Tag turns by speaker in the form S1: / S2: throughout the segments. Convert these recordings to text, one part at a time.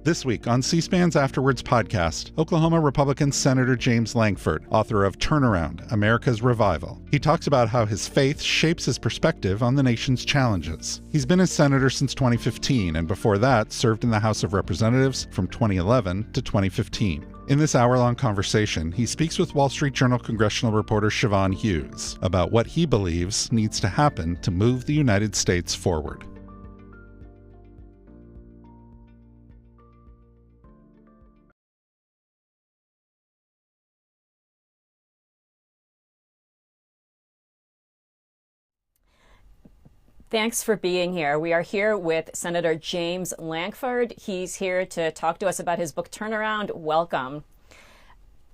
S1: This week on C-SPAN's Afterwards podcast, Oklahoma Republican Senator James Lankford, author of Turnaround, America's Revival. He talks about how his faith shapes his perspective on the nation's challenges. He's been a senator since 2015, and before that served in the House of Representatives from 2011 to 2015. In this hour-long conversation, he speaks with Wall Street Journal congressional reporter Siobhan Hughes about what he believes needs to happen to move the United States forward.
S2: Thanks for being here. We are here with Senator James Lankford. He's here to talk to us about his book, Turnaround. Welcome.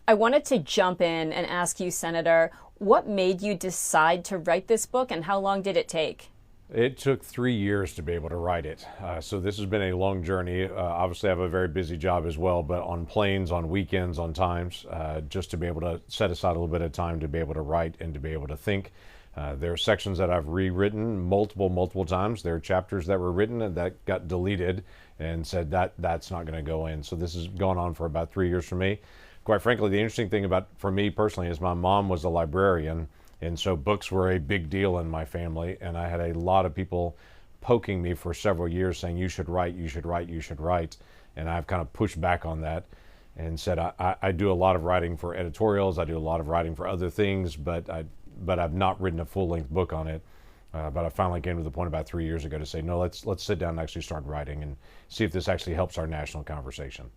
S2: I wanted to jump in and ask you, Senator, what made you decide to write this book and how long did it take?
S3: It took 3 years to be able to write it. So this has been a long journey. Obviously, I have a very busy job as well, but on planes, on weekends, on times, just to be able to set aside a little bit of time to be able to write and to be able to think. There are sections that I've rewritten multiple times. There are chapters that were written and that got deleted and said that's not going to go in. So this has gone on for about 3 years for me. Quite frankly, the interesting thing for me personally is my mom was a librarian, and so books were a big deal in my family, and I had a lot of people poking me for several years saying, you should write, you should write, you should write. And I've kind of pushed back on that and said, I do a lot of writing for editorials, I do a lot of writing for other things, but I've not written a full-length book on it. But I finally came to the point about 3 years ago to say, no, let's sit down and actually start writing and see if this actually helps our national conversation.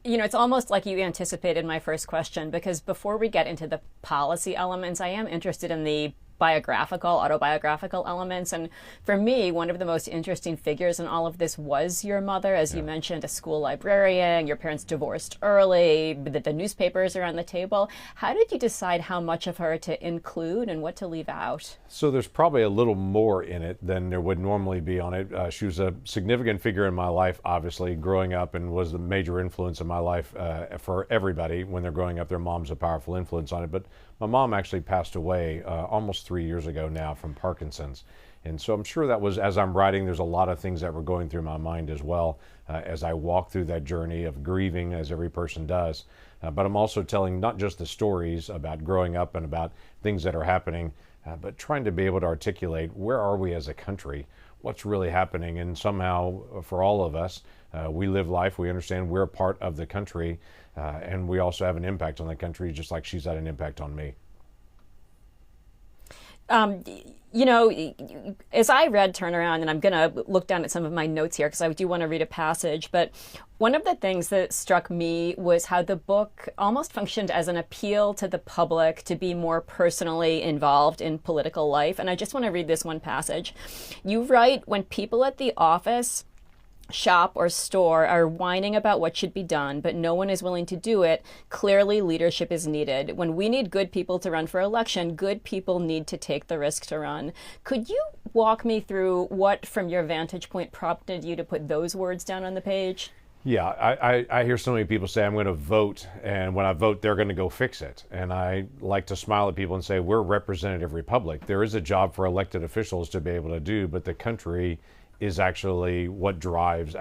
S2: You know, it's almost like you anticipated my first question, because before we get into the policy elements, I am interested in the autobiographical elements. And for me, one of the most interesting figures in all of this was your mother. As you mentioned, a school librarian, your parents divorced early, the newspapers are on the table. How did you decide how much of her to include and what to leave out?
S3: So there's probably a little more in it than there would normally be on it. She was a significant figure in my life, obviously, growing up, and was the major influence in my life for everybody. When they're growing up, their mom's a powerful influence on it. But my mom actually passed away almost 3 years ago now from Parkinson's. And so I'm sure that was, as I'm writing, there's a lot of things that were going through my mind as well as I walk through that journey of grieving, as every person does. But I'm also telling not just the stories about growing up and about things that are happening, but trying to be able to articulate where are we as a country, what's really happening. And somehow for all of us, we live life, we understand we're a part of the country, and we also have an impact on the country, just like she's had an impact on me.
S2: You know, as I read Turnaround, and I'm going to look down at some of my notes here because I do want to read a passage, but one of the things that struck me was how the book almost functioned as an appeal to the public to be more personally involved in political life. And I just want to read this one passage. You write, when people at the office, shop, or store are whining about what should be done, but no one is willing to do it, clearly leadership is needed. When we need good people to run for election, good people need to take the risk to run. Could you walk me through what, from your vantage point, prompted you to put those words down on the page?
S3: Yeah, I hear so many people say, I'm going to vote, and when I vote, they're going to go fix it. And I like to smile at people and say, we're a representative republic. There is a job for elected officials to be able to do, but the country is actually what drives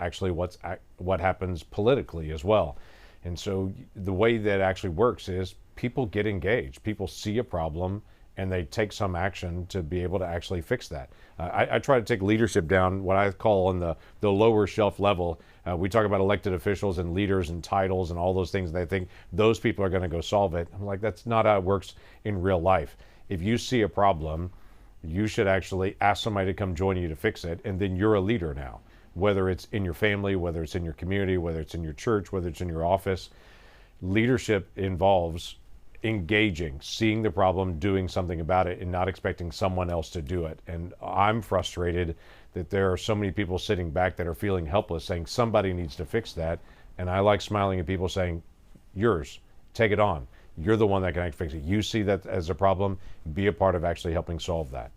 S3: what happens politically as well. And so the way that actually works is people get engaged. People see a problem and they take some action to be able to actually fix that. I try to take leadership down what I call on the lower shelf level. We talk about elected officials and leaders and titles and all those things, and they think those people are going to go solve it. I'm like, that's not how it works in real life. If you see a problem, you should actually ask somebody to come join you to fix it, and then you're a leader now. Whether it's in your family, whether it's in your community, whether it's in your church, whether it's in your office, leadership involves engaging, seeing the problem, doing something about it, and not expecting someone else to do it. And I'm frustrated that there are so many people sitting back that are feeling helpless, saying somebody needs to fix that. And I like smiling at people saying, yours, take it on. You're the one that can actually fix it. You see that as a problem, be a part of actually helping solve that.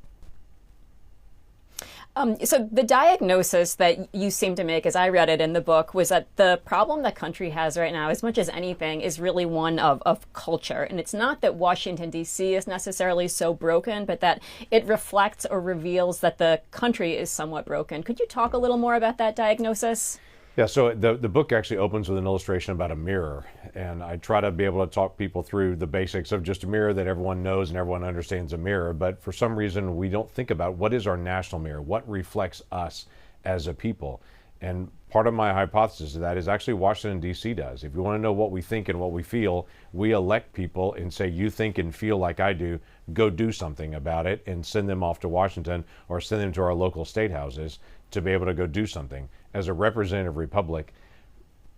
S2: So the diagnosis that you seem to make, as I read it in the book, was that the problem the country has right now, as much as anything, is really one of culture. And it's not that Washington, D.C. is necessarily so broken, but that it reflects or reveals that the country is somewhat broken. Could you talk a little more about that diagnosis?
S3: Yeah, so the book actually opens with an illustration about a mirror, and I try to be able to talk people through the basics of just a mirror that everyone knows and everyone understands a mirror, but for some reason we don't think about what is our national mirror, what reflects us as a people. And part of my hypothesis of that is actually Washington, D.C. does. If you want to know what we think and what we feel, we elect people and say, you think and feel like I do, go do something about it, and send them off to Washington or send them to our local state houses to be able to go do something. As a representative republic,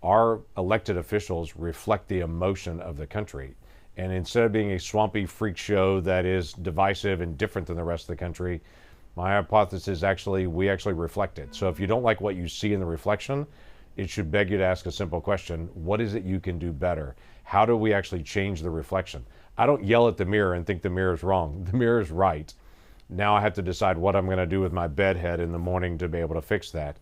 S3: our elected officials reflect the emotion of the country. And instead of being a swampy freak show that is divisive and different than the rest of the country, my hypothesis is we actually reflect it. So if you don't like what you see in the reflection, it should beg you to ask a simple question. What is it you can do better? How do we actually change the reflection? I don't yell at the mirror and think the mirror is wrong. The mirror is right. Now I have to decide what I'm going to do with my bedhead in the morning to be able to fix that.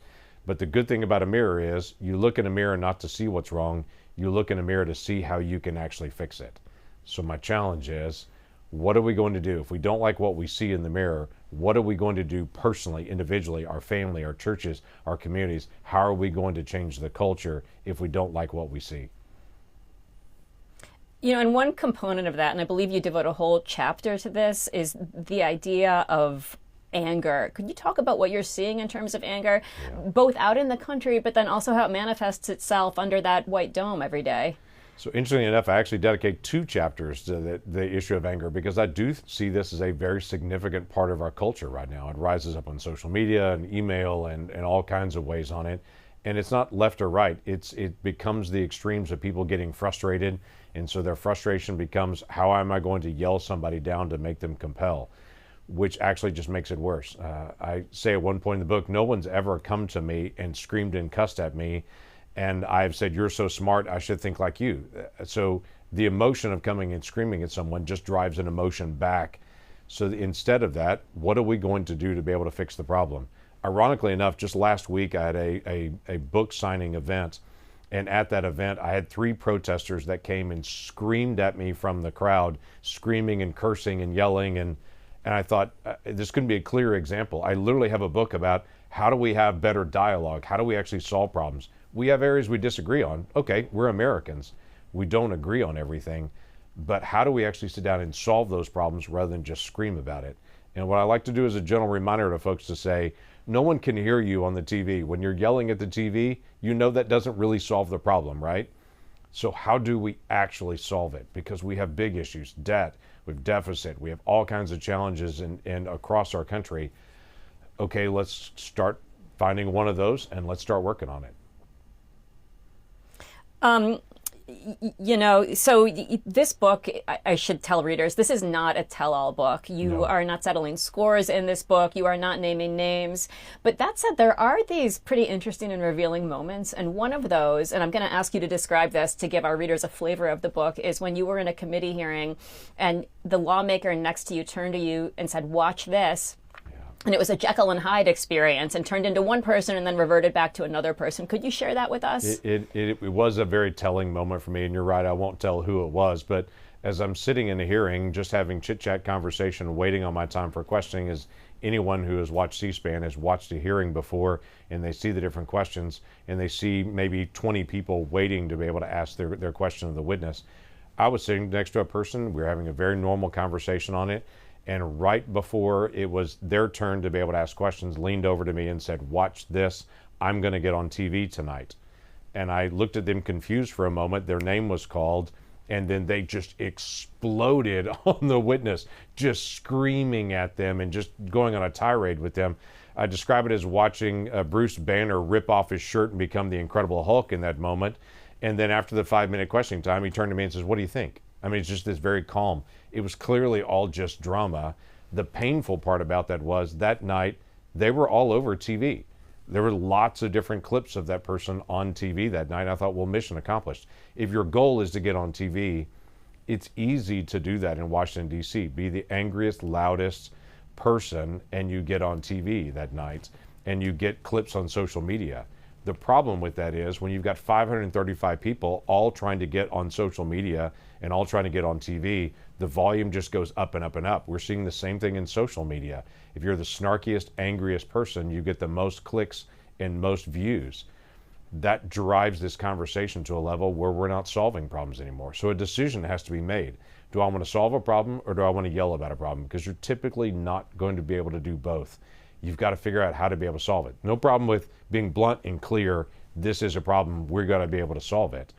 S3: But the good thing about a mirror is you look in a mirror not to see what's wrong. You look in a mirror to see how you can actually fix it. So my challenge is, what are we going to do? If we don't like what we see in the mirror, what are we going to do personally, individually, our family, our churches, our communities? How are we going to change the culture if we don't like what we see?
S2: You know, and one component of that, and I believe you devote a whole chapter to this, is the idea of anger. Could you talk about what you're seeing in terms of anger, both out in the country, but then also how it manifests itself under that white dome every day?
S3: So interestingly enough, I actually dedicate 2 chapters to the issue of anger, because I do see this as a very significant part of our culture right now. It rises up on social media and email and all kinds of ways on it. And it's not left or right. It becomes the extremes of people getting frustrated. And so their frustration becomes, how am I going to yell somebody down to make them compel? Which actually just makes it worse. I say at one point in the book, no one's ever come to me and screamed and cussed at me, and I've said, you're so smart, I should think like you. So the emotion of coming and screaming at someone just drives an emotion back. So instead of that, what are we going to do to be able to fix the problem? Ironically enough, just last week I had a book signing event, and at that event I had 3 protesters that came and screamed at me from the crowd, screaming and cursing and yelling, and I thought, this couldn't be a clearer example. I literally have a book about how do we have better dialogue? How do we actually solve problems? We have areas we disagree on. Okay, we're Americans. We don't agree on everything. But how do we actually sit down and solve those problems rather than just scream about it? And what I like to do is a gentle reminder to folks to say, no one can hear you on the TV. When you're yelling at the TV, you know that doesn't really solve the problem, right? So how do we actually solve it? Because we have big issues, debt, we have deficit, we have all kinds of challenges and across our country. Okay, let's start finding one of those and let's start working on it.
S2: You know, so this book, I should tell readers, this is not a tell-all book. You are not settling scores in this book. You are not naming names. But that said, there are these pretty interesting and revealing moments. And one of those, and I'm going to ask you to describe this to give our readers a flavor of the book, is when you were in a committee hearing and the lawmaker next to you turned to you and said, watch this. And it was a Jekyll and Hyde experience and turned into one person and then reverted back to another person. Could you share that with us?
S3: It was a very telling moment for me, and you're right, I won't tell who it was, but as I'm sitting in a hearing, just having chit-chat conversation, waiting on my time for questioning, as anyone who has watched C-SPAN has watched a hearing before, and they see the different questions, and they see maybe 20 people waiting to be able to ask their question of the witness. I was sitting next to a person, we were having a very normal conversation on it, and right before it was their turn to be able to ask questions, leaned over to me and said, watch this, I'm going to get on TV tonight. And I looked at them confused for a moment. Their name was called, and then they just exploded on the witness, just screaming at them and just going on a tirade with them. I describe it as watching Bruce Banner rip off his shirt and become the Incredible Hulk in that moment. And then after the 5-minute questioning time, he turned to me and says, what do you think? I mean, it's just this very calm. It was clearly all just drama. The painful part about that was that night, they were all over TV. There were lots of different clips of that person on TV that night. I thought, well, mission accomplished. If your goal is to get on TV, it's easy to do that in Washington, D.C. Be the angriest, loudest person, and you get on TV that night, and you get clips on social media. The problem with that is when you've got 535 people all trying to get on social media and all trying to get on TV, the volume just goes up and up and up. We're seeing the same thing in social media. If you're the snarkiest, angriest person, you get the most clicks and most views. that drives this conversation to a level where we're not solving problems anymore. So a decision has to be made. Do I want to solve a problem, or do I want to yell about a problem? Because you're typically not going to be able to do both. You've got to figure out how to be able to solve it. No problem with being blunt and clear, this is a problem, we're going to be able to solve it.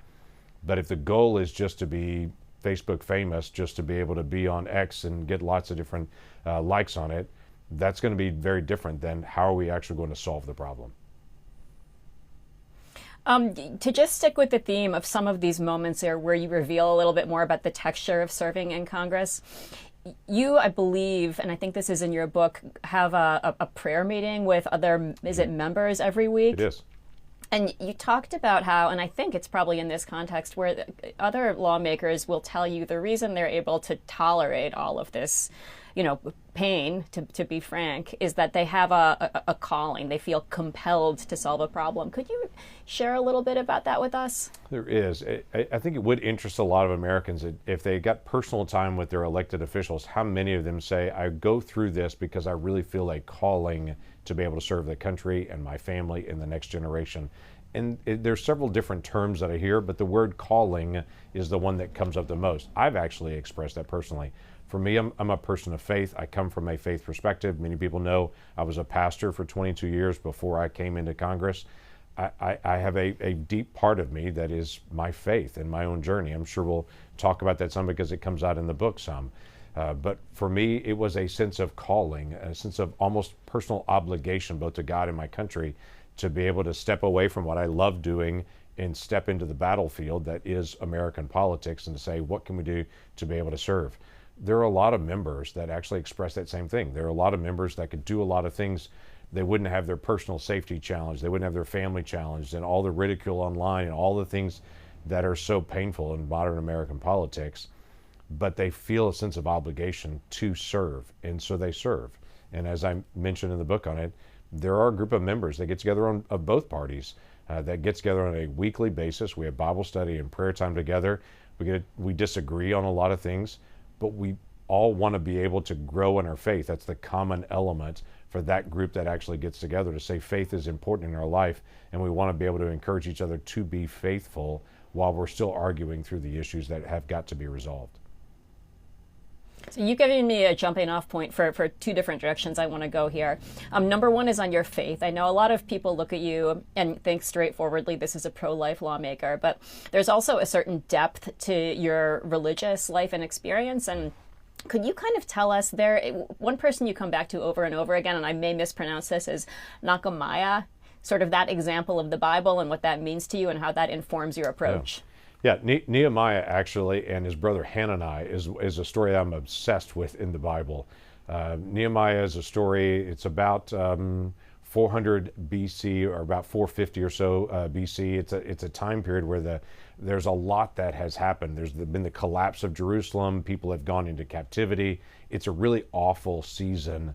S3: But if the goal is just to be Facebook famous, just to be able to be on X and get lots of different likes on it, that's going to be very different than how are we actually going to solve the problem.
S2: To just stick with the theme of some of these moments here where you reveal a little bit more about the texture of serving in Congress, you, I believe, and I think this is in your book, have a prayer meeting with other, is it members every week?
S3: It is.
S2: And you talked about how, and I think it's probably in this context, where other lawmakers will tell you the reason they're able to tolerate all of this, pain, to be frank, is that they have a calling. They feel compelled to solve a problem. Could you share a little bit about that with us?
S3: There is. I think it would interest a lot of Americans if they got personal time with their elected officials, how many of them say, I go through this because I really feel a calling to be able to serve the country and my family and the next generation. And there's several different terms that I hear, but the word calling is the one that comes up the most. I've actually expressed that personally. For me, I'm a person of faith. I come from a faith perspective. Many people know I was a pastor for 22 years before I came into Congress. I have a deep part of me that is my faith and my own journey. I'm sure we'll talk about that some because it comes out in the book some. But for me, it was a sense of calling, a sense of almost personal obligation, both to God and my country, to be able to step away from what I love doing and step into the battlefield that is American politics and to say, what can we do to be able to serve? There are a lot of members that actually express that same thing. There are a lot of members that could do a lot of things. They wouldn't have their personal safety challenged. They wouldn't have their family challenged, and all the ridicule online and all the things that are so painful in modern American politics. But they feel a sense of obligation to serve, and so they serve. And as I mentioned in the book on it, there are a group of members that get together of both parties that get together on a weekly basis. We have Bible study and prayer time together. We disagree on a lot of things, but we all want to be able to grow in our faith. That's the common element for that group that actually gets together to say faith is important in our life, and we want to be able to encourage each other to be faithful while we're still arguing through the issues that have got to be resolved.
S2: So you've given me a jumping off point for two different directions I want to go here. Number one is on your faith. I know a lot of people look at you and think straightforwardly this is a pro-life lawmaker, but there's also a certain depth to your religious life and experience. And could you kind of tell us one person you come back to over and over again, and I may mispronounce this, is Nehemiah, sort of that example of the Bible and what that means to you and how that informs your approach.
S3: Yeah, Nehemiah actually and his brother Hanani is a story that I'm obsessed with in the Bible. Nehemiah is a story, it's about 400 BC or about 450 or so BC. It's a time period where there's a lot that has happened. There's been the collapse of Jerusalem. People have gone into captivity. It's a really awful season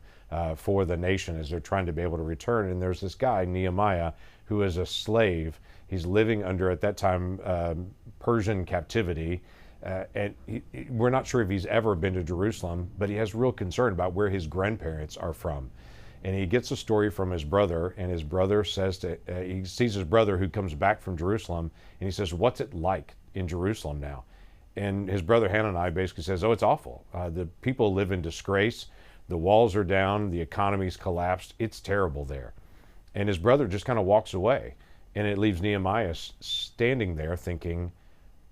S3: for the nation as they're trying to be able to return. And there's this guy, Nehemiah, who is a slave. He's living under, at that time, Persian captivity. And we're not sure if he's ever been to Jerusalem, but he has real concern about where his grandparents are from. And he gets a story from his brother, and his brother says he sees his brother who comes back from Jerusalem, and he says, what's it like in Jerusalem now? And his brother Hanani basically says, oh, it's awful. The people live in disgrace. The walls are down. The economy's collapsed. It's terrible there. And his brother just kind of walks away. And it leaves Nehemiah standing there thinking,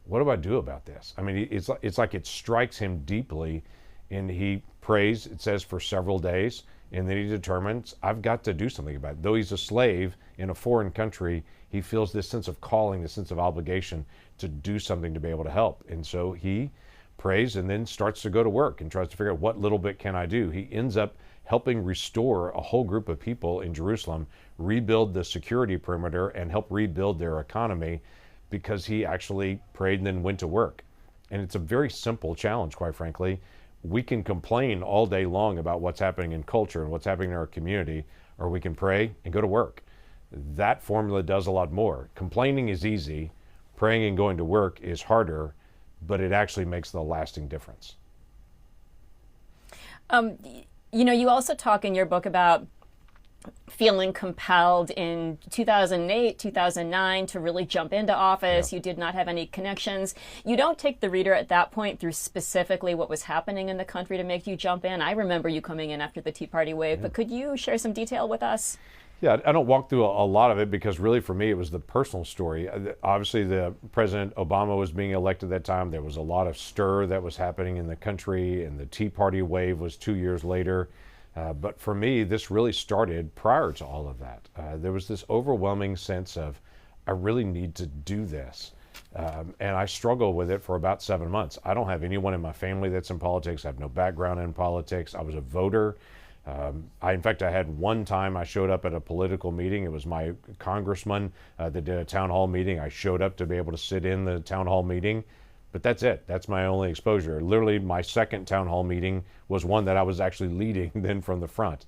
S3: what do I do about this? I mean, it's like it strikes him deeply, and he prays, it says, for several days, and then he determines, I've got to do something about it. Though he's a slave in a foreign country, he feels this sense of calling, this sense of obligation to do something to be able to help. And so he prays and then starts to go to work and tries to figure out what little bit can I do. He ends up helping restore a whole group of people in Jerusalem, rebuild the security perimeter, and help rebuild their economy because he actually prayed and then went to work. And it's a very simple challenge, quite frankly. We can complain all day long about what's happening in culture and what's happening in our community, or we can pray and go to work. That formula does a lot more. Complaining is easy. Praying and going to work is harder, but it actually makes the lasting difference.
S2: You also talk in your book about feeling compelled in 2008, 2009 to really jump into office. You did not have any connections. You don't take the reader at that point through specifically what was happening in the country to make you jump in. I remember you coming in after the Tea Party wave, but could you share some detail with us?
S3: Yeah, I don't walk through a lot of it because really for me it was the personal story. Obviously, the President Obama was being elected at that time. There was a lot of stir that was happening in the country, and the Tea Party wave was 2 years later. But for me, this really started prior to all of that. There was this overwhelming sense of, I really need to do this. And I struggled with it for about 7 months. I don't have anyone in my family that's in politics. I have no background in politics. I was a voter. In fact, I had one time I showed up at a political meeting. It was my congressman that did a town hall meeting. I showed up to be able to sit in the town hall meeting. But that's it. That's my only exposure. Literally, my second town hall meeting was one that I was actually leading then from the front.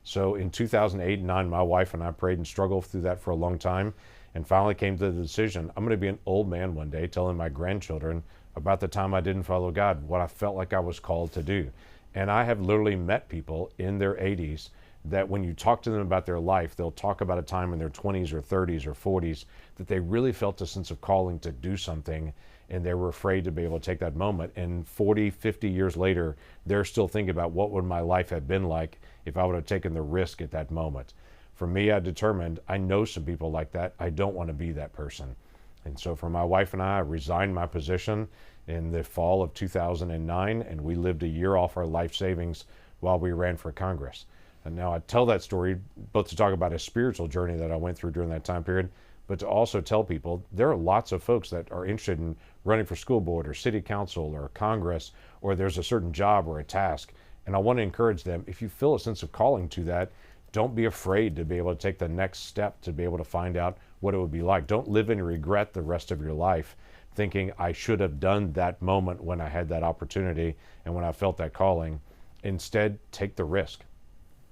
S3: So in 2008 and 9, my wife and I prayed and struggled through that for a long time and finally came to the decision, I'm going to be an old man one day telling my grandchildren about the time I didn't follow God, what I felt like I was called to do. And I have literally met people in their 80s that when you talk to them about their life, they'll talk about a time in their 20s or 30s or 40s that they really felt a sense of calling to do something, and they were afraid to be able to take that moment. And 40, 50 years later, they're still thinking about what would my life have been like if I would have taken the risk at that moment. For me, I determined, I know some people like that. I don't want to be that person. And so for my wife and I resigned my position in the fall of 2009, and we lived a year off our life savings while we ran for Congress. And now I tell that story both to talk about a spiritual journey that I went through during that time period, but to also tell people there are lots of folks that are interested in running for school board or city council or Congress, or there's a certain job or a task. And I want to encourage them, if you feel a sense of calling to that, don't be afraid to be able to take the next step to be able to find out what it would be like. Don't live in regret the rest of your life, thinking I should have done that moment when I had that opportunity and when I felt that calling. Instead, take the risk.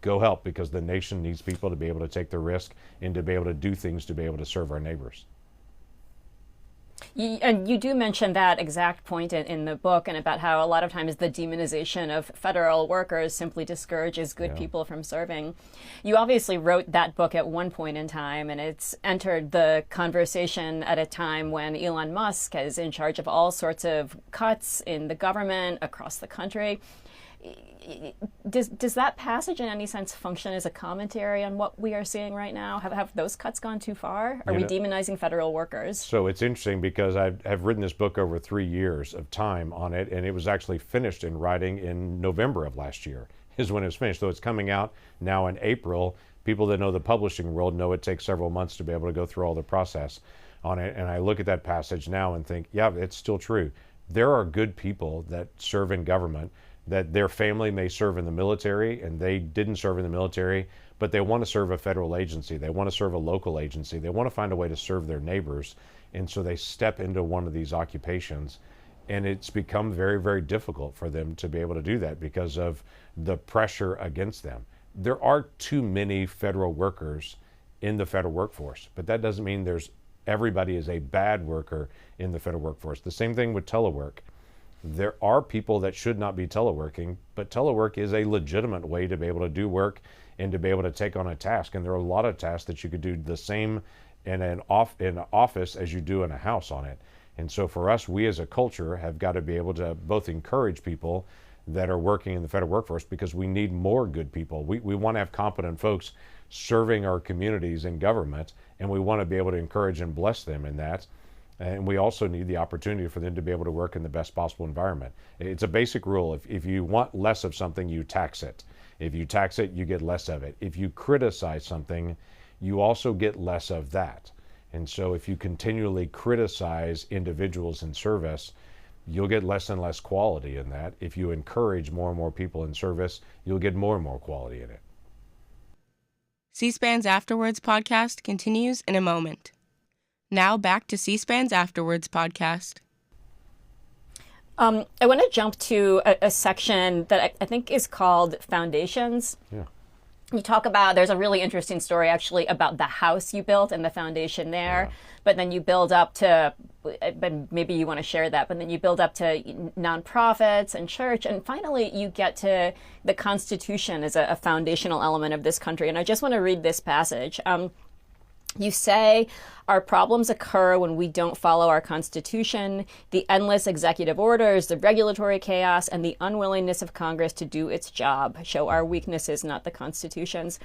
S3: Go help, because the nation needs people to be able to take the risk and to be able to do things to be able to serve our neighbors.
S2: And you do mention that exact point in the book, and about how a lot of times the demonization of federal workers simply discourages good people from serving. You obviously wrote that book at one point in time, and it's entered the conversation at a time when Elon Musk is in charge of all sorts of cuts in the government across the country. Does that passage in any sense function as a commentary on what we are seeing right now? Have those cuts gone too far? Are we demonizing federal workers?
S3: So it's interesting because I've written this book over 3 years of time on it, and it was actually finished in writing in November of last year is when it was finished. So it's coming out now in April. People that know the publishing world know it takes several months to be able to go through all the process on it. And I look at that passage now and think, yeah, it's still true. There are good people that serve in government, that their family may serve in the military and they didn't serve in the military, but they want to serve a federal agency. They want to serve a local agency. They want to find a way to serve their neighbors. And so they step into one of these occupations, and it's become very, very difficult for them to be able to do that because of the pressure against them. There are too many federal workers in the federal workforce, but that doesn't mean everybody is a bad worker in the federal workforce. The same thing with telework. There are people that should not be teleworking, but telework is a legitimate way to be able to do work and to be able to take on a task. And there are a lot of tasks that you could do the same in an office as you do in a house on it. And so for us, we as a culture have got to be able to both encourage people that are working in the federal workforce, because we need more good people. We want to have competent folks serving our communities in government, and we want to be able to encourage and bless them in that. And we also need the opportunity for them to be able to work in the best possible environment. It's a basic rule. If you want less of something, you tax it. If you tax it, you get less of it. If you criticize something, you also get less of that. And so if you continually criticize individuals in service, you'll get less and less quality in that. If you encourage more and more people in service, you'll get more and more quality in it.
S4: C-SPAN's Afterwards podcast continues in a moment. Now back to C-SPAN's Afterwards podcast.
S2: I want to jump to a section that I think is called Foundations.
S3: Yeah.
S2: You talk about, there's a really interesting story actually about the house you built and the foundation there, but then you build up to, but maybe you want to share that, but then you build up to nonprofits and church, and finally you get to the Constitution as a foundational element of this country. And I just want to read this passage. You say, our problems occur when we don't follow our Constitution, the endless executive orders, the regulatory chaos, and the unwillingness of Congress to do its job show our weaknesses, not the Constitution's.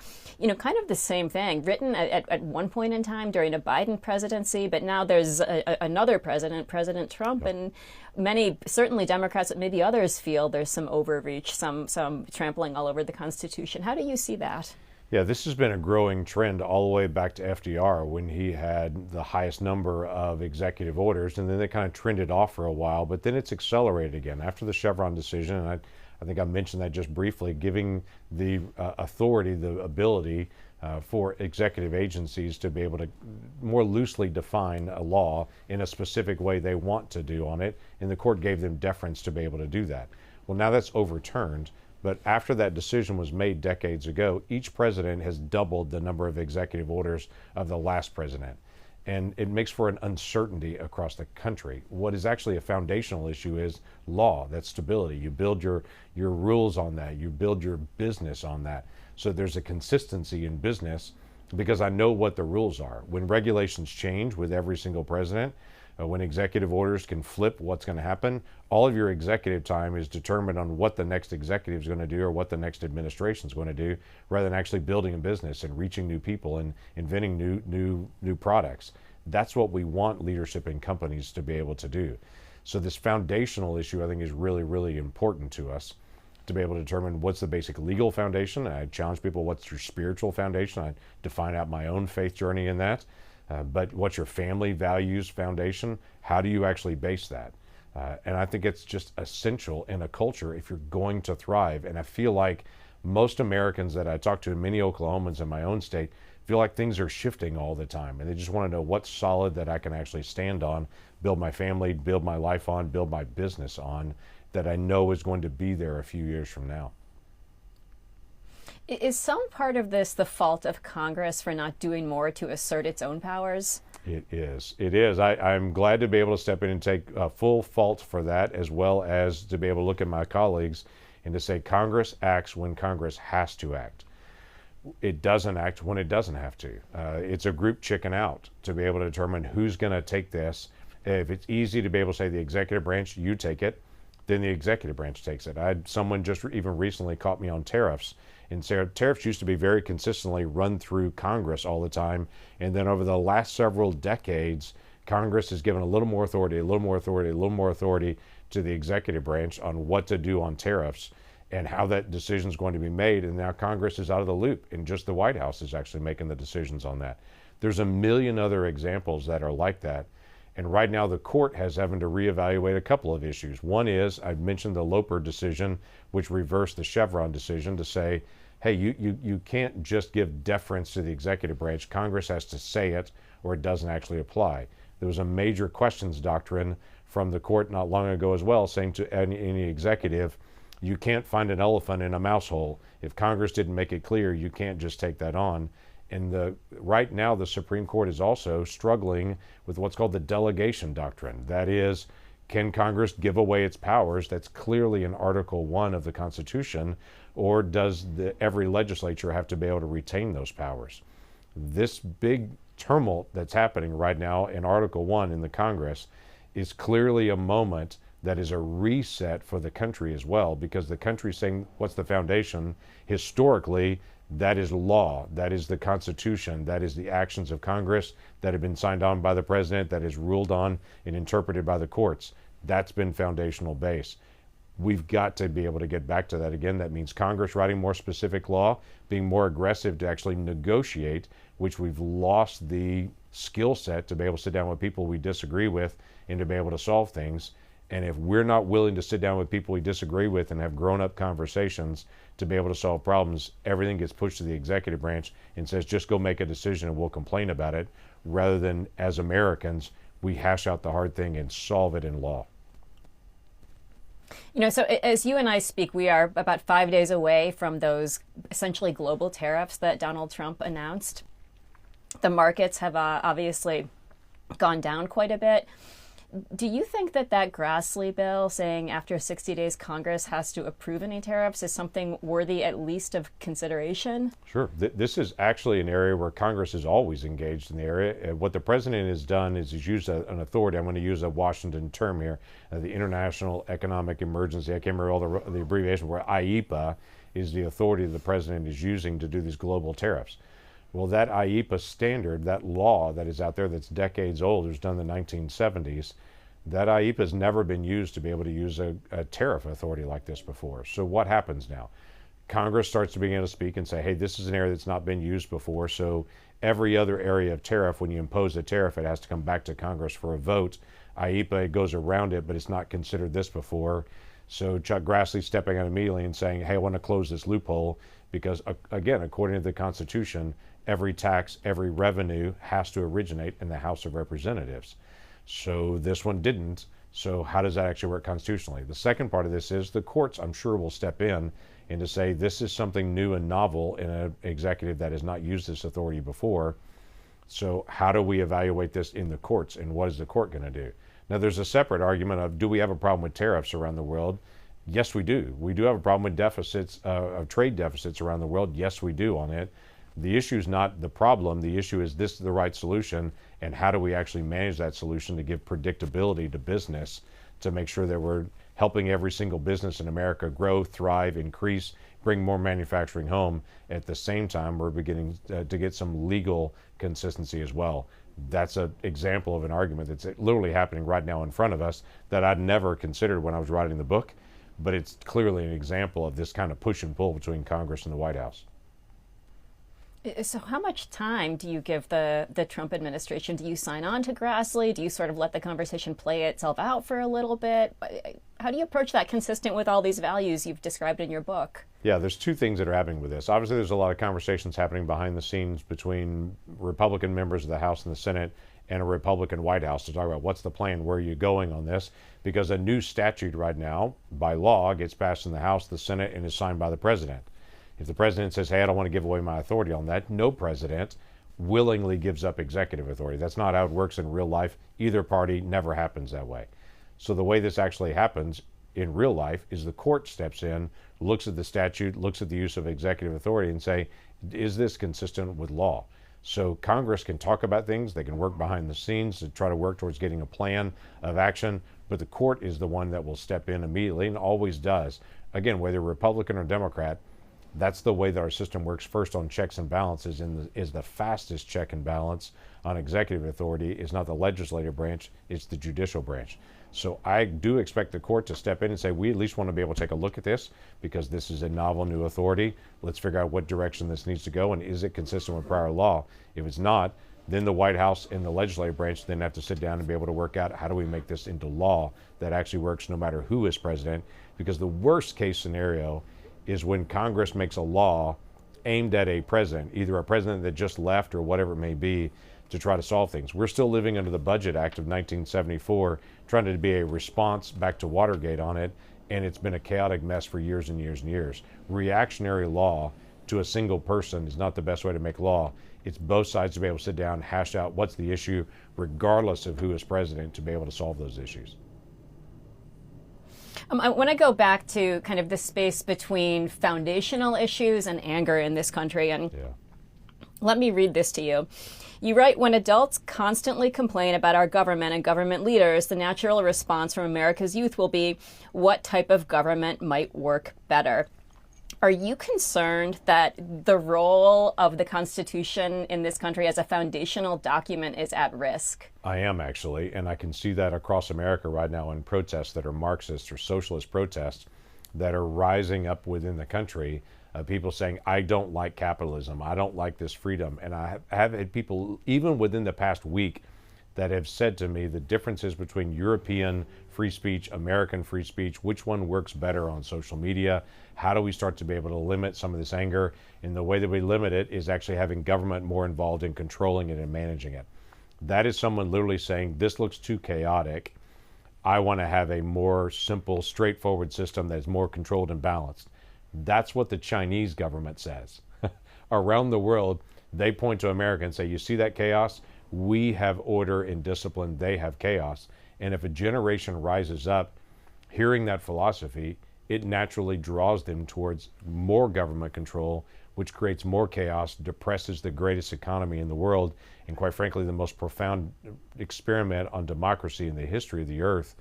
S2: Kind of the same thing, written at one point in time during a Biden presidency, but now there's another president, President Trump, and many, certainly Democrats, but maybe others feel there's some overreach, some trampling all over the Constitution. How do you see that?
S3: Yeah, this has been a growing trend all the way back to FDR when he had the highest number of executive orders, and then they kind of trended off for a while, but then it's accelerated again after the Chevron decision. And I think I mentioned that just briefly, giving the authority, the ability for executive agencies to be able to more loosely define a law in a specific way they want to do on it, and the court gave them deference to be able to do that. Well, now that's overturned. But after that decision was made decades ago, each president has doubled the number of executive orders of the last president. And it makes for an uncertainty across the country. What is actually a foundational issue is law, that's stability. You build your rules on that. You build your business on that. So there's a consistency in business because I know what the rules are. When regulations change with every single president, when executive orders can flip what's going to happen, all of your executive time is determined on what the next executive is going to do or what the next administration is going to do, rather than actually building a business and reaching new people and inventing new products. That's what we want leadership in companies to be able to do. So this foundational issue, I think, is really, really important to us to be able to determine what's the basic legal foundation. I challenge people, what's your spiritual foundation? I define out my own faith journey in that. But what's your family values foundation? How do you actually base that? And I think it's just essential in a culture if you're going to thrive. And I feel like most Americans that I talk to, and many Oklahomans in my own state, feel like things are shifting all the time. And they just want to know what's solid that I can actually stand on, build my family, build my life on, build my business on, that I know is going to be there a few years from now.
S2: Is some part of this the fault of Congress for not doing more to assert its own powers?
S3: It is. It is. I'm glad to be able to step in and take full fault for that, as well as to be able to look at my colleagues and to say Congress acts when Congress has to act. It doesn't act when it doesn't have to. It's a group chicken out to be able to determine who's going to take this. If it's easy to be able to say the executive branch, you take it, then the executive branch takes it. I had someone just even recently caught me on tariffs. And so tariffs used to be very consistently run through Congress all the time. And then over the last several decades, Congress has given a little more authority, a little more authority, a little more authority to the executive branch on what to do on tariffs and how that decision is going to be made. And now Congress is out of the loop, and just the White House is actually making the decisions on that. There's a million other examples that are like that. And right now the court has having to reevaluate a couple of issues. One is, I mentioned the Loper decision, which reversed the Chevron decision to say, hey, you can't just give deference to the executive branch. Congress has to say it or it doesn't actually apply. There was a major questions doctrine from the court not long ago as well, saying to any executive, you can't find an elephant in a mouse hole. If Congress didn't make it clear, you can't just take that on. And right now, the Supreme Court is also struggling with what's called the delegation doctrine. That is, can Congress give away its powers? That's clearly in Article 1 of the Constitution, or does every legislature have to be able to retain those powers? This big tumult that's happening right now in Article 1 in the Congress is clearly a moment that is a reset for the country as well, because the country's saying, what's the foundation? Historically, that is law, that is the Constitution, that is the actions of Congress that have been signed on by the president, that is ruled on and interpreted by the courts. That's been foundational base. We've got to be able to get back to that again. That means Congress writing more specific law, being more aggressive to actually negotiate, which we've lost the skill set to be able to sit down with people we disagree with and to be able to solve things. And if we're not willing to sit down with people we disagree with and have grown-up conversations to be able to solve problems, everything gets pushed to the executive branch and says, just go make a decision and we'll complain about it, rather than, as Americans, we hash out the hard thing and solve it in law.
S2: So as you and I speak, we are about 5 days away from those essentially global tariffs that Donald Trump announced. The markets have obviously gone down quite a bit. Do you think that Grassley bill saying after 60 days Congress has to approve any tariffs is something worthy at least of consideration?
S3: Sure. This is actually an area where Congress is always engaged in the area. What the president has done is he's used an authority. I'm going to use a Washington term here, the International Economic Emergency. I can't remember all the abbreviation, where IEPA is the authority the president is using to do these global tariffs. Well, that IEPA standard, that law that is out there that's decades old, it was done in the 1970s, that IEPA has never been used to be able to use a tariff authority like this before. So what happens now? Congress starts to begin to speak and say, hey, this is an area that's not been used before, so every other area of tariff, when you impose a tariff, it has to come back to Congress for a vote. IEPA goes around it, but it's not considered this before. So Chuck Grassley stepping out immediately and saying, hey, I want to close this loophole because, again, according to the Constitution, every tax, every revenue has to originate in the House of Representatives. So this one didn't. So how does that actually work constitutionally? The second part of this is the courts, I'm sure, will step in and to say this is something new and novel in an executive that has not used this authority before. So how do we evaluate this in the courts, and what is the court going to do? Now, there's a separate argument of, do we have a problem with tariffs around the world? Yes, we do. We do have a problem with deficits, of trade deficits around the world. Yes, we do on it. The issue is not the problem. The issue is, this is the right solution, and how do we actually manage that solution to give predictability to business, to make sure that we're helping every single business in America grow, thrive, increase, bring more manufacturing home. At the same time, we're beginning to get some legal consistency as well. That's an example of an argument that's literally happening right now in front of us that I'd never considered when I was writing the book, but it's clearly an example of this kind of push and pull between Congress and the White House.
S2: So how much time do you give the Trump administration? Do you sign on to Grassley? Do you sort of let the conversation play itself out for a little bit? How do you approach that consistent with all these values you've described in your book?
S3: Yeah, there's two things that are happening with this. Obviously, there's a lot of conversations happening behind the scenes between Republican members of the House and the Senate and a Republican White House to talk about what's the plan, where are you going on this? Because a new statute right now, by law, gets passed in the House, the Senate, and is signed by the president. If the president says, hey, I don't want to give away my authority on that, no president willingly gives up executive authority. That's not how it works in real life. Either party, never happens that way. So the way this actually happens in real life is the court steps in, looks at the statute, looks at the use of executive authority and say, is this consistent with law? So Congress can talk about things, they can work behind the scenes to try to work towards getting a plan of action, but the court is the one that will step in immediately and always does. Again, whether Republican or Democrat, that's the way that our system works. First on checks and balances, is the fastest check and balance on executive authority is not the legislative branch, it's the judicial branch. So I do expect the court to step in and say, we at least want to be able to take a look at this because this is a novel new authority. Let's figure out what direction this needs to go, and is it consistent with prior law? If it's not, then the White House and the legislative branch then have to sit down and be able to work out, how do we make this into law that actually works no matter who is president? Because the worst case scenario is when Congress makes a law aimed at a president, either a president that just left or whatever it may be, to try to solve things. We're still living under the Budget Act of 1974, trying to be a response back to Watergate on it, and it's been a chaotic mess for years and years and years. Reactionary law to a single person is not the best way to make law. It's both sides to be able to sit down, hash out what's the issue, regardless of who is president, to be able to solve those issues.
S2: I want to go back to kind of the space between foundational issues and anger in this country. And let me read this to you. You write, when adults constantly complain about our government and government leaders, the natural response from America's youth will be, what type of government might work better? Are you concerned that the role of the Constitution in this country as a foundational document is at risk?
S3: I am, actually, and I can see that across America right now in protests that are Marxist or socialist protests that are rising up within the country. People saying, I don't like capitalism, I don't like this freedom. And I have had people, even within the past week, that have said to me the differences between European free speech, American free speech, which one works better on social media, how do we start to be able to limit some of this anger? And the way that we limit it is actually having government more involved in controlling it and managing it. That is someone literally saying, this looks too chaotic. I want to have a more simple, straightforward system that's more controlled and balanced. That's what the Chinese government says. Around the world, they point to America and say, you see that chaos? We have order and discipline. They have chaos. And if a generation rises up hearing that philosophy, it naturally draws them towards more government control, which creates more chaos, depresses the greatest economy in the world, and quite frankly, the most profound experiment on democracy in the history of the earth.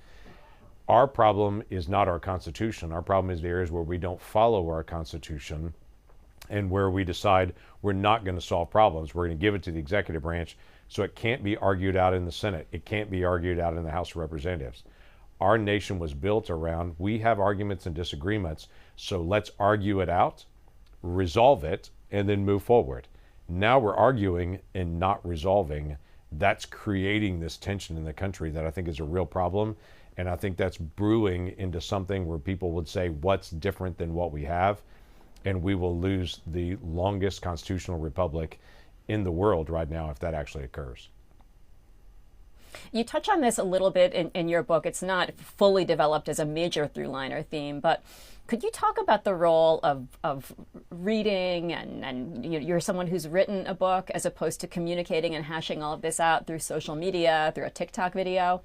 S3: Our problem is not our Constitution. Our problem is the areas where we don't follow our Constitution and where we decide we're not going to solve problems. We're going to give it to the executive branch, so it can't be argued out in the Senate. It can't be argued out in the House of Representatives. Our nation was built around, we have arguments and disagreements, so let's argue it out, resolve it, and then move forward. Now we're arguing and not resolving. That's creating this tension in the country that I think is a real problem. And I think that's brewing into something where people would say, what's different than what we have? And we will lose the longest constitutional republic in the world right now if that actually occurs.
S2: You touch on this a little bit in your book. It's not fully developed as a major through line or theme, but could you talk about the role of reading and you're someone who's written a book as opposed to communicating and hashing all of this out through social media, through a TikTok video?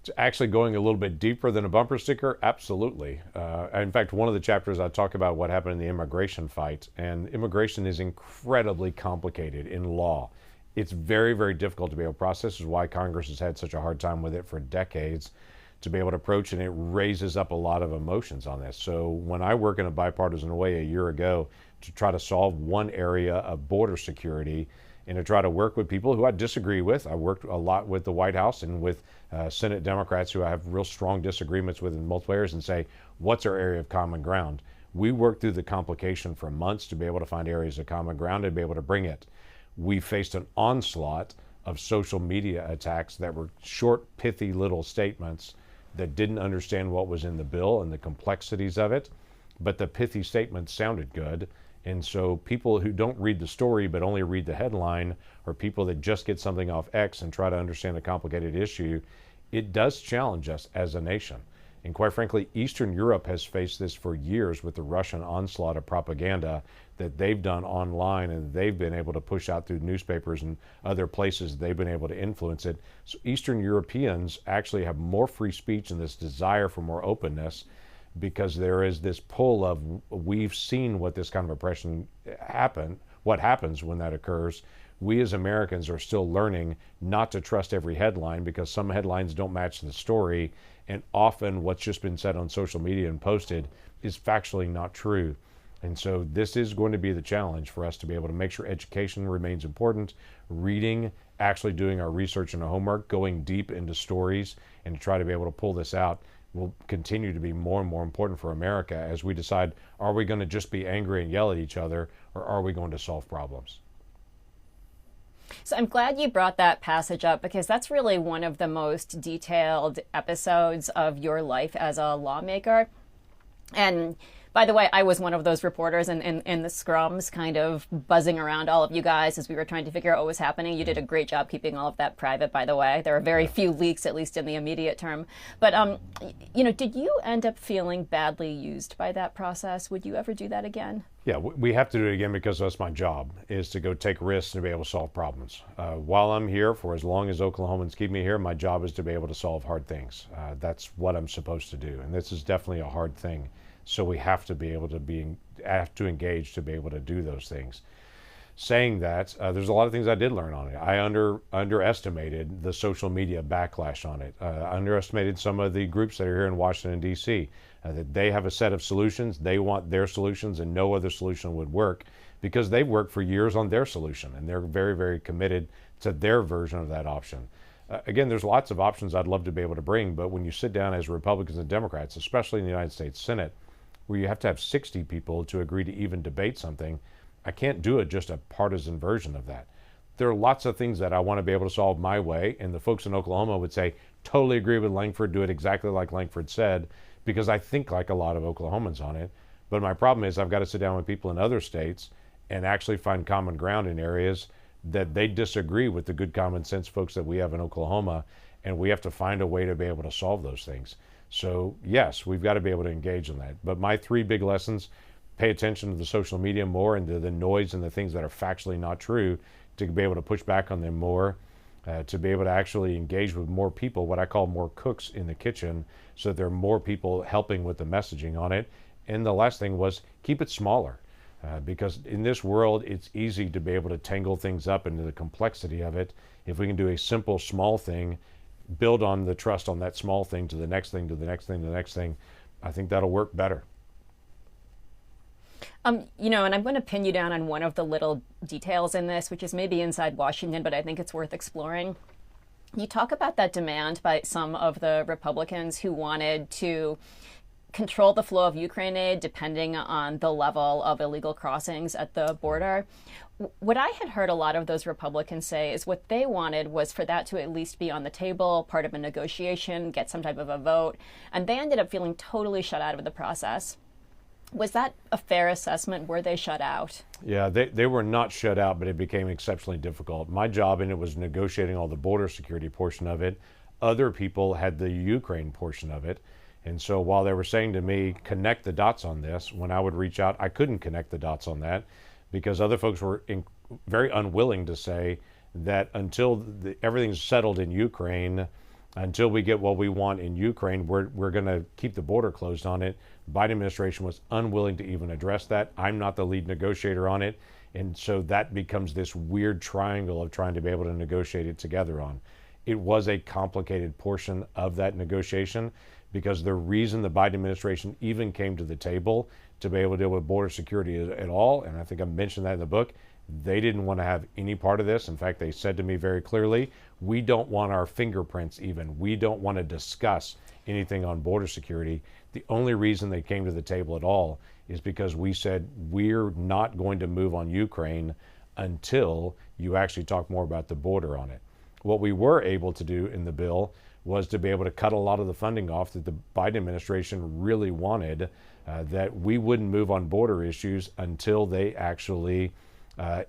S3: It's actually going a little bit deeper than a bumper sticker, absolutely. In fact, one of the chapters I talk about what happened in the immigration fight, and immigration is incredibly complicated in law. It's very, very difficult to be able to process. This is why Congress has had such a hard time with it for decades to be able to approach, and it raises up a lot of emotions on this. So when I work in a bipartisan way a year ago to try to solve one area of border security and to try to work with people who I disagree with, I worked a lot with the White House and with Senate Democrats who I have real strong disagreements with in multiple areas, and say, what's our area of common ground? We worked through the complication for months to be able to find areas of common ground and be able to bring it. We faced an onslaught of social media attacks that were short, pithy little statements that didn't understand what was in the bill and the complexities of it, but the pithy statements sounded good. And so people who don't read the story but only read the headline, or people that just get something off X and try to understand a complicated issue, it does challenge us as a nation. And quite frankly, Eastern Europe has faced this for years with the Russian onslaught of propaganda that they've done online, and they've been able to push out through newspapers and other places. They've been able to influence it. So Eastern Europeans actually have more free speech and this desire for more openness, because there is this pull of, we've seen what this kind of oppression happen, what happens when that occurs. We as Americans are still learning not to trust every headline, because some headlines don't match the story, and often what's just been said on social media and posted is factually not true. And so this is going to be the challenge for us to be able to make sure education remains important, reading, actually doing our research and our homework, going deep into stories, and to try to be able to pull this out will continue to be more and more important for America as we decide, are we going to just be angry and yell at each other, or are we going to solve problems?
S2: So I'm glad you brought that passage up, because that's really one of the most detailed episodes of your life as a lawmaker. And by the way, I was one of those reporters in the scrums, kind of buzzing around all of you guys as we were trying to figure out what was happening. You did a great job keeping all of that private, by the way. There are very few leaks, at least in the immediate term. But, did you end up feeling badly used by that process? Would you ever do that again?
S3: Yeah, we have to do it again, because that's my job, is to go take risks and be able to solve problems. While I'm here, for as long as Oklahomans keep me here, my job is to be able to solve hard things. That's what I'm supposed to do, and this is definitely a hard thing. So we have to be able to engage to be able to do those things. Saying that, there's a lot of things I did learn on it. I underestimated the social media backlash on it. I underestimated some of the groups that are here in Washington, D.C., that they have a set of solutions. They want their solutions, and no other solution would work, because they've worked for years on their solution, and they're very, very committed to their version of that option. Again, there's lots of options I'd love to be able to bring, but when you sit down as Republicans and Democrats, especially in the United States Senate, where you have to have 60 people to agree to even debate something, I can't do it just a partisan version of that. There are lots of things that I want to be able to solve my way, and the folks in Oklahoma would say, totally agree with Lankford, do it exactly like Lankford said, because I think like a lot of Oklahomans on it. But my problem is I've got to sit down with people in other states and actually find common ground in areas that they disagree with the good common sense folks that we have in Oklahoma. and we have to find a way to be able to solve those things. So yes, we've got to be able to engage in that. But my three big lessons: pay attention to the social media more and to the noise and the things that are factually not true, to be able to push back on them more, to be able to actually engage with more people, what I call more cooks in the kitchen, so there are more people helping with the messaging on it. And the last thing was keep it smaller, because in this world, it's easy to be able to tangle things up into the complexity of it. If we can do a simple, small thing, build on the trust on that small thing to the next thing, to the next thing, to the next thing, I think that'll work better.
S2: And I'm going to pin you down on one of the little details in this, which is maybe inside Washington, but I think it's worth exploring. You talk about that demand by some of the Republicans who wanted to control the flow of Ukraine aid depending on the level of illegal crossings at the border. What I had heard a lot of those Republicans say is what they wanted was for that to at least be on the table, part of a negotiation, get some type of a vote, and they ended up feeling totally shut out of the process. Was that a fair assessment? Were they shut out?
S3: Yeah, they were not shut out, but it became exceptionally difficult. My job in it was negotiating all the border security portion of it. Other people had the Ukraine portion of it. And so while they were saying to me, connect the dots on this, when I would reach out, I couldn't connect the dots on that because other folks were very unwilling to say that until everything's settled in Ukraine, until we get what we want in Ukraine, we're going to keep the border closed on it. Biden administration was unwilling to even address that. I'm not the lead negotiator on it. And so that becomes this weird triangle of trying to be able to negotiate it together on. It was a complicated portion of that negotiation because the reason the Biden administration even came to the table to be able to deal with border security at all, and I think I mentioned that in the book, they didn't want to have any part of this. In fact, they said to me very clearly, we don't want our fingerprints even. We don't want to discuss anything on border security. The only reason they came to the table at all is because we said we're not going to move on Ukraine until you actually talk more about the border on it. What we were able to do in the bill was to be able to cut a lot of the funding off that the Biden administration really wanted, that we wouldn't move on border issues until they actually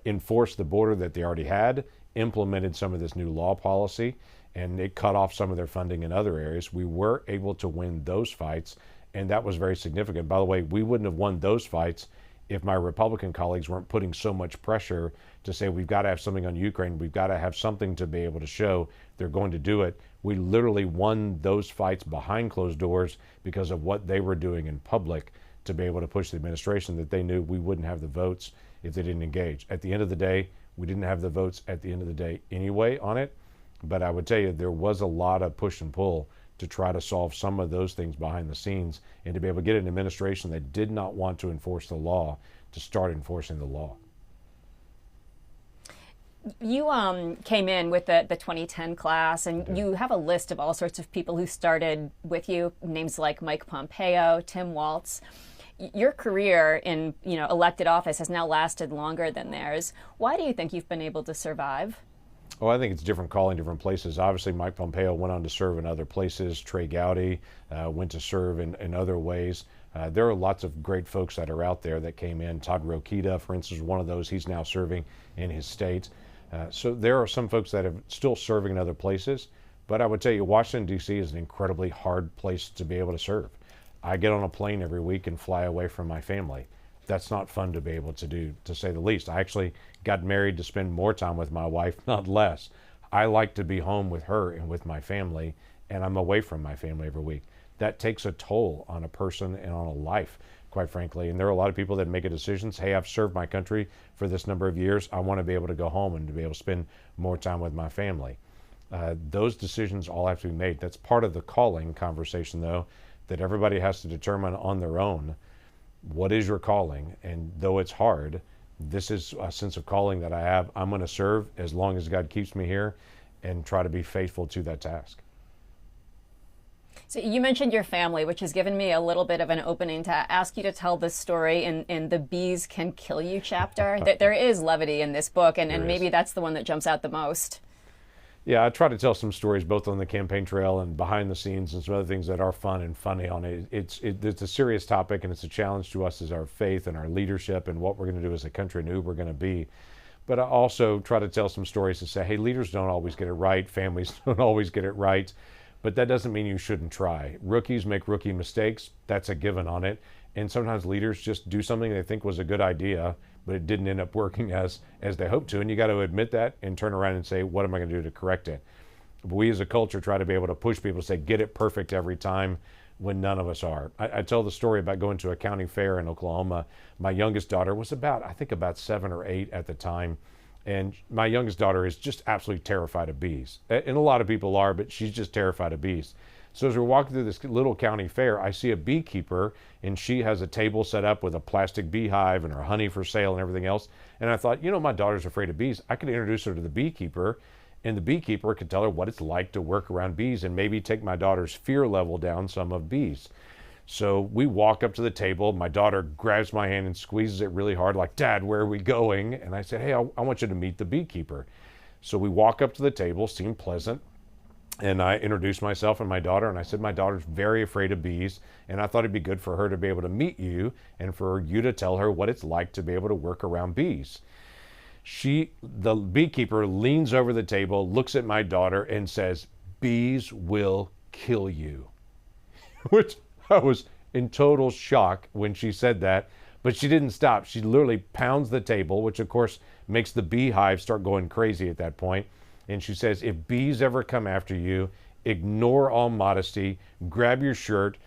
S3: enforced the border that they already had, implemented some of this new law policy, and it cut off some of their funding in other areas. We were able to win those fights, and that was very significant. By the way, we wouldn't have won those fights if my Republican colleagues weren't putting so much pressure to say we've got to have something on Ukraine, we've got to have something to be able to show they're going to do it. We literally won those fights behind closed doors because of what they were doing in public to be able to push the administration that they knew we wouldn't have the votes if they didn't engage. At the end of the day, we didn't have the votes at the end of the day anyway on it, but I would tell you there was a lot of push and pull to try to solve some of those things behind the scenes and to be able to get an administration that did not want to enforce the law to start enforcing the law.
S2: You came in with the 2010 class, and you have a list of all sorts of people who started with you, names like Mike Pompeo, Tim Walz. Your career in elected office has now lasted longer than theirs. Why do you think you've been able to survive?
S3: Oh, I think it's different calling, different places. Obviously, Mike Pompeo went on to serve in other places. Trey Gowdy went to serve in other ways. There are lots of great folks that are out there that came in. Todd Rokita, for instance, is one of those. He's now serving in his state. So there are some folks that are still serving in other places. But I would tell you, Washington, D.C. is an incredibly hard place to be able to serve. I get on a plane every week and fly away from my family. That's not fun to be able to do, to say the least. I actually got married to spend more time with my wife, not less. I like to be home with her and with my family, and I'm away from my family every week. That takes a toll on a person and on a life, quite frankly. And there are a lot of people that make a decision, hey, I've served my country for this number of years. I want to be able to go home and to be able to spend more time with my family. Those decisions all have to be made. That's part of the calling conversation, though, that everybody has to determine on their own. What is your calling? And though it's hard, this is a sense of calling that I have. I'm going to serve as long as God keeps me here and try to be faithful to that task.
S2: So you mentioned your family, which has given me a little bit of an opening to ask you to tell this story in the Bees Can Kill You chapter. There is levity in this book, and maybe that's the one that jumps out the most.
S3: Yeah, I try to tell some stories both on the campaign trail and behind the scenes and some other things that are fun and funny on it. It's a serious topic, and it's a challenge to us as our faith and our leadership and what we're going to do as a country and who we're going to be. But I also try to tell some stories to say, hey, leaders don't always get it right. Families don't always get it right. But that doesn't mean you shouldn't try. Rookies make rookie mistakes. That's a given on it. And sometimes leaders just do something they think was a good idea, but it didn't end up working as they hoped to. And you got to admit that and turn around and say, what am I going to do to correct it? But we as a culture try to be able to push people to say, get it perfect every time, when none of us are. I tell the story about going to a county fair in Oklahoma. My youngest daughter was about 7 or 8 at the time. And my youngest daughter is just absolutely terrified of bees. And a lot of people are, but she's just terrified of bees. So as we're walking through this little county fair, I see a beekeeper, and she has a table set up with a plastic beehive and her honey for sale and everything else. And I thought, my daughter's afraid of bees. I could introduce her to the beekeeper, and the beekeeper could tell her what it's like to work around bees and maybe take my daughter's fear level down some of bees. So we walk up to the table. My daughter grabs my hand and squeezes it really hard, like, Dad, where are we going? And I said, hey, I want you to meet the beekeeper. So we walk up to the table, seemed pleasant. And I introduced myself and my daughter, and I said, my daughter's very afraid of bees, and I thought it'd be good for her to be able to meet you and for you to tell her what it's like to be able to work around bees. The beekeeper leans over the table, looks at my daughter, and says, bees will kill you. Which I was in total shock when she said that, but she didn't stop. She literally pounds the table, which of course makes the beehive start going crazy at that point. And she says, if bees ever come after you, ignore all modesty, grab your shirt,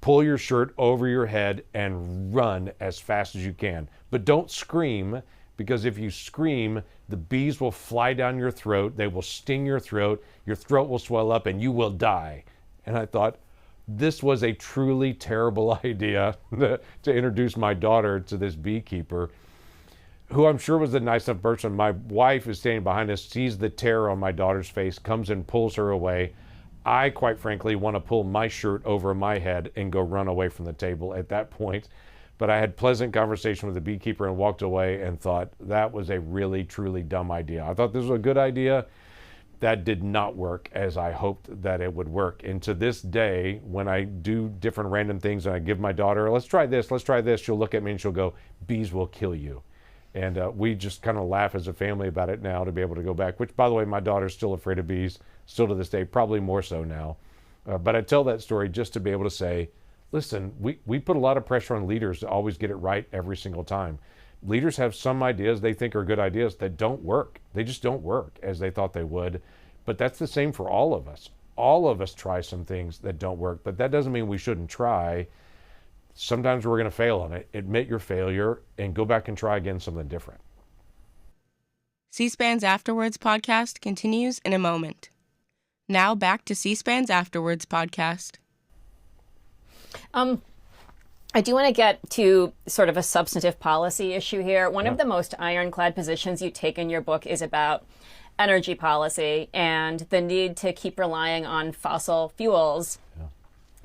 S3: pull your shirt over your head, and run as fast as you can. But don't scream, because if you scream, the bees will fly down your throat, they will sting your throat will swell up, and you will die. And I thought, this was a truly terrible idea to introduce my daughter to this beekeeper, who I'm sure was a nice enough person. My wife is standing behind us, sees the terror on my daughter's face, comes and pulls her away. I, quite frankly, want to pull my shirt over my head and go run away from the table at that point. But I had pleasant conversation with the beekeeper and walked away and thought that was a really, truly dumb idea. I thought this was a good idea. That did not work as I hoped that it would work. And to this day, when I do different random things and I give my daughter, let's try this, she'll look at me and she'll go, bees will kill you. And we just kind of laugh as a family about it now to be able to go back, which, by the way, my daughter's still afraid of bees, still to this day, probably more so now. But I tell that story just to be able to say, listen, we put a lot of pressure on leaders to always get it right every single time. Leaders have some ideas they think are good ideas that don't work. They just don't work as they thought they would. But that's the same for all of us. All of us try some things that don't work, but that doesn't mean we shouldn't try. Sometimes we're going to fail on it. Admit your failure and go back and try again something different.
S4: C-SPAN's Afterwards podcast continues in a moment. Now back to C-SPAN's Afterwards podcast.
S2: I do want to get to sort of a substantive policy issue here. One of the most ironclad positions you take in your book is about energy policy and the need to keep relying on fossil fuels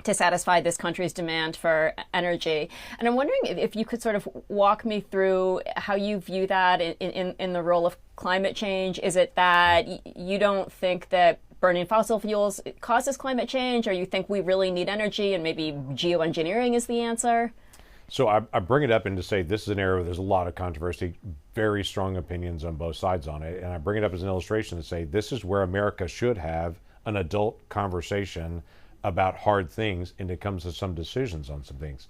S2: to satisfy this country's demand for energy. And I'm wondering if you could sort of walk me through how you view that in the role of climate change. Is it that you don't think that burning fossil fuels causes climate change, or you think we really need energy and maybe geoengineering is the answer?
S3: So I bring it up and to say this is an area where there's a lot of controversy, very strong opinions on both sides on it. And I bring it up as an illustration to say this is where America should have an adult conversation about hard things, and it comes to some decisions on some things.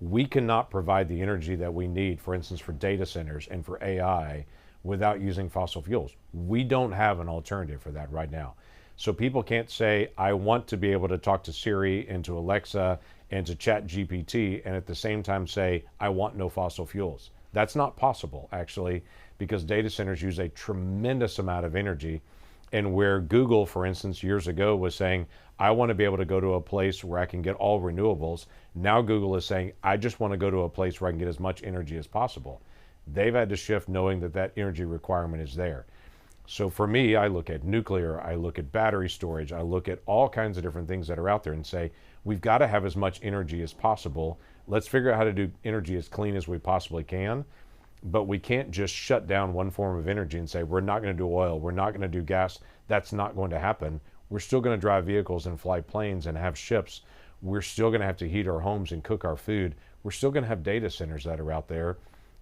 S3: We cannot provide the energy that we need, for instance, for data centers and for AI without using fossil fuels. We don't have an alternative for that right now. So people can't say, I want to be able to talk to Siri and to Alexa and to ChatGPT and at the same time say, I want no fossil fuels. That's not possible, actually, because data centers use a tremendous amount of energy. And where Google, for instance, years ago was saying, I want to be able to go to a place where I can get all renewables. Now Google is saying, I just want to go to a place where I can get as much energy as possible. They've had to shift knowing that that energy requirement is there. So for me, I look at nuclear, I look at battery storage, I look at all kinds of different things that are out there and say, we've got to have as much energy as possible. Let's figure out how to do energy as clean as we possibly can. But we can't just shut down one form of energy and say, we're not going to do oil, we're not going to do gas. That's not going to happen. We're still going to drive vehicles and fly planes and have ships. We're still going to have to heat our homes and cook our food. We're still going to have data centers that are out there.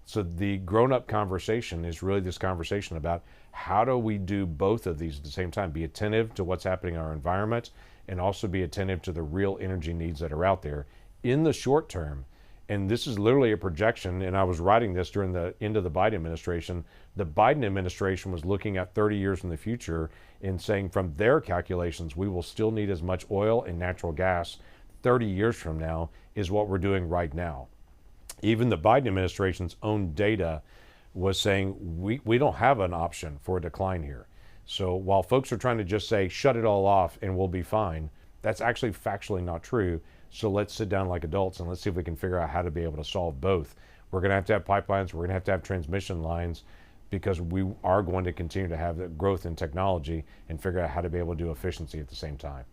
S3: So the grown-up conversation is really this conversation about how do we do both of these at the same time, be attentive to what's happening in our environment and also be attentive to the real energy needs that are out there in the short term. And this is literally a projection, and I was writing this during the end of the Biden administration. The Biden administration was looking at 30 years in the future and saying from their calculations, we will still need as much oil and natural gas 30 years from now is what we're doing right now. Even the Biden administration's own data was saying we don't have an option for a decline here. So while folks are trying to just say, shut it all off and we'll be fine, that's actually factually not true. So let's sit down like adults and let's see if we can figure out how to be able to solve both. We're going to have pipelines, we're going to have transmission lines, because we are going to continue to have the growth in technology and figure out how to be able to do efficiency at the same time.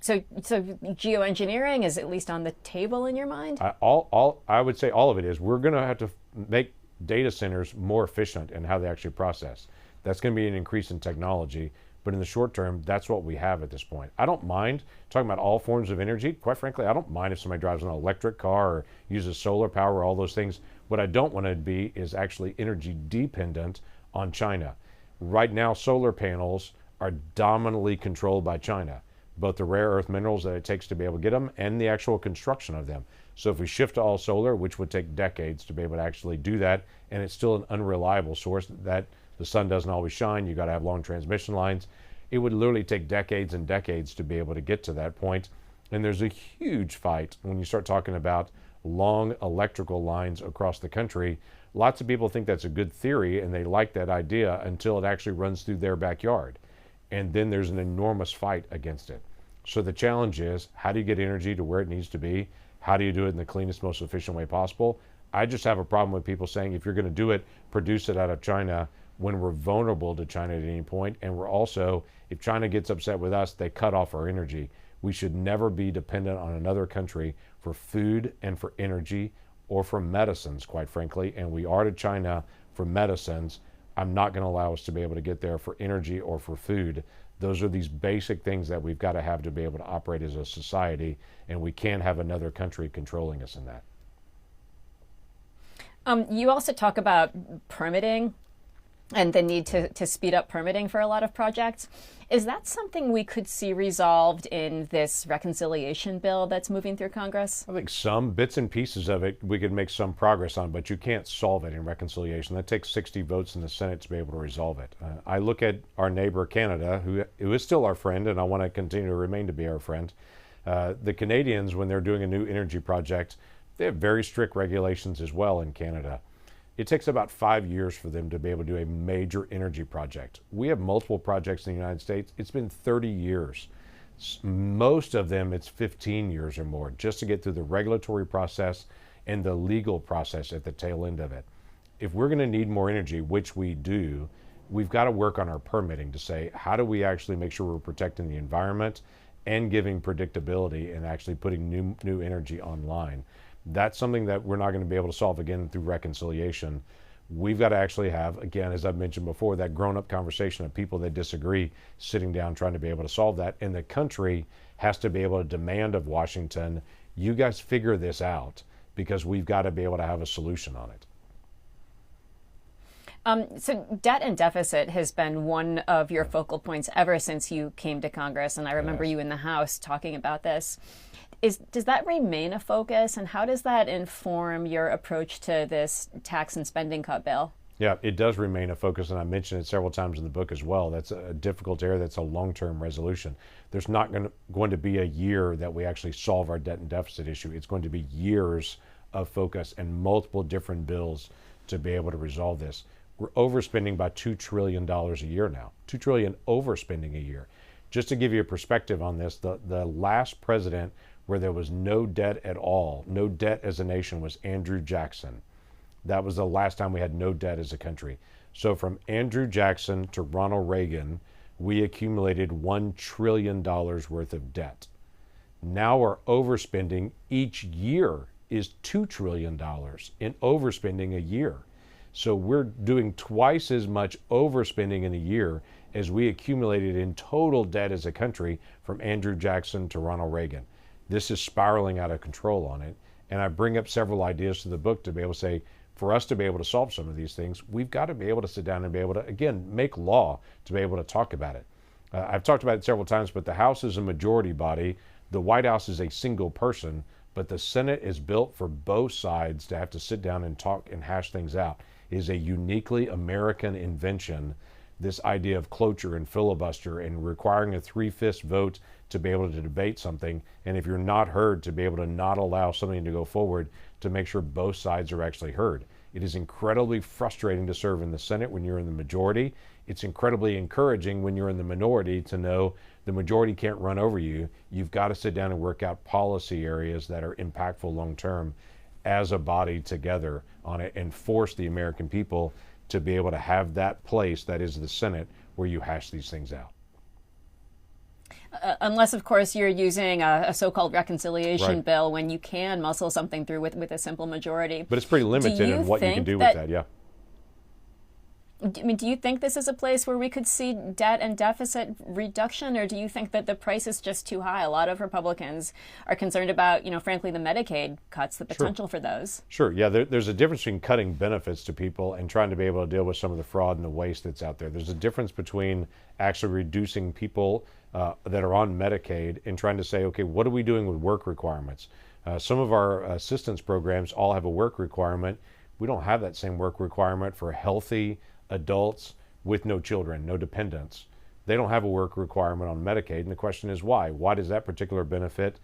S2: So geoengineering is at least on the table in your mind?
S3: I would say all of it is. We're going to have to make data centers more efficient in how they actually process. That's going to be an increase in technology, but in the short term, that's what we have at this point. I don't mind talking about all forms of energy. Quite frankly, I don't mind if somebody drives an electric car or uses solar power, all those things. What I don't want to be is actually energy dependent on China. Right now, solar panels are dominantly controlled by China, both the rare earth minerals that it takes to be able to get them and the actual construction of them. So if we shift to all solar, which would take decades to be able to actually do that, and it's still an unreliable source that the sun doesn't always shine, you got to have long transmission lines. It would literally take decades and decades to be able to get to that point. And there's a huge fight when you start talking about long electrical lines across the country. Lots of people think that's a good theory and they like that idea until it actually runs through their backyard. And then there's an enormous fight against it. So the challenge is, how do you get energy to where it needs to be? How do you do it in the cleanest, most efficient way possible? I just have a problem with people saying, if you're going to do it, produce it out of China, when we're vulnerable to China at any point. And we're also, if China gets upset with us, they cut off our energy. We should never be dependent on another country for food and for energy or for medicines, quite frankly. And we are to China for medicines. I'm not going to allow us to be able to get there for energy or for food. Those are these basic things that we've got to have to be able to operate as a society, and we can't have another country controlling us in that.
S2: You also talk about permitting and the need to speed up permitting for a lot of projects. Is that something we could see resolved in this reconciliation bill that's moving through Congress?
S3: I think some bits and pieces of it we could make some progress on, but you can't solve it in reconciliation. That takes 60 votes in the Senate to be able to resolve it. I look at our neighbor Canada, who is still our friend, and I want to continue to remain to be our friend. The Canadians, when they're doing a new energy project, they have very strict regulations as well in Canada. It takes about 5 years for them to be able to do a major energy project. We have multiple projects in the United States. It's been 30 years. Most of them, it's 15 years or more just to get through the regulatory process and the legal process at the tail end of it. If we're going to need more energy, which we do, we've got to work on our permitting to say, how do we actually make sure we're protecting the environment and giving predictability and actually putting new energy online. That's something that we're not going to be able to solve again through reconciliation. We've got to actually have, again, as I've mentioned before, that grown-up conversation of people that disagree sitting down trying to be able to solve that. And the country has to be able to demand of Washington, you guys figure this out, because we've got to be able to have a solution on it.
S2: So debt and deficit has been one of your focal points ever since you came to Congress. And I remember you in the House talking about this. Does that remain a focus, and how does that inform your approach to this tax and spending cut bill?
S3: Yeah, it does remain a focus, and I mentioned it several times in the book as well. That's a difficult area. That's a long-term resolution. There's not going to be a year that we actually solve our debt and deficit issue. It's going to be years of focus and multiple different bills to be able to resolve this. We're overspending by $2 trillion a year now. $2 trillion overspending a year. Just to give you a perspective on this, the last president where there was no debt at all, no debt as a nation, was Andrew Jackson. That was the last time we had no debt as a country. So from Andrew Jackson to Ronald Reagan, we accumulated $1 trillion worth of debt. Now our overspending each year is $2 trillion in overspending a year. So we're doing twice as much overspending in a year as we accumulated in total debt as a country from Andrew Jackson to Ronald Reagan. This is spiraling out of control on it. And I bring up several ideas to the book to be able to say, for us to be able to solve some of these things, we've got to be able to sit down and be able to, again, make law to be able to talk about it. I've talked about it several times, but the House is a majority body. The White House is a single person, but the Senate is built for both sides to have to sit down and talk and hash things out. It is a uniquely American invention, this idea of cloture and filibuster and requiring a 3/5 vote to be able to debate something. And if you're not heard, to be able to not allow something to go forward to make sure both sides are actually heard. It is incredibly frustrating to serve in the Senate when you're in the majority. It's incredibly encouraging when you're in the minority to know the majority can't run over you. You've got to sit down and work out policy areas that are impactful long term as a body together on it and force the American people to be able to have that place that is the Senate where you hash these things out.
S2: Unless, of course, you're using a so-called reconciliation
S3: Right.
S2: bill when you can muscle something through with a simple majority.
S3: But it's pretty limited in what you can do with that, yeah.
S2: I mean, do you think this is a place where we could see debt and deficit reduction, or do you think that the price is just too high? A lot of Republicans are concerned about, frankly, the Medicaid cuts, the potential for those.
S3: Sure, yeah, there's a difference between cutting benefits to people and trying to be able to deal with some of the fraud and the waste that's out there. There's a difference between actually reducing people that are on Medicaid and trying to say, okay, what are we doing with work requirements? Some of our assistance programs all have a work requirement. We don't have that same work requirement for healthy adults with no children, no dependents. They don't have a work requirement on Medicaid, and the question is why? Why does that particular benefit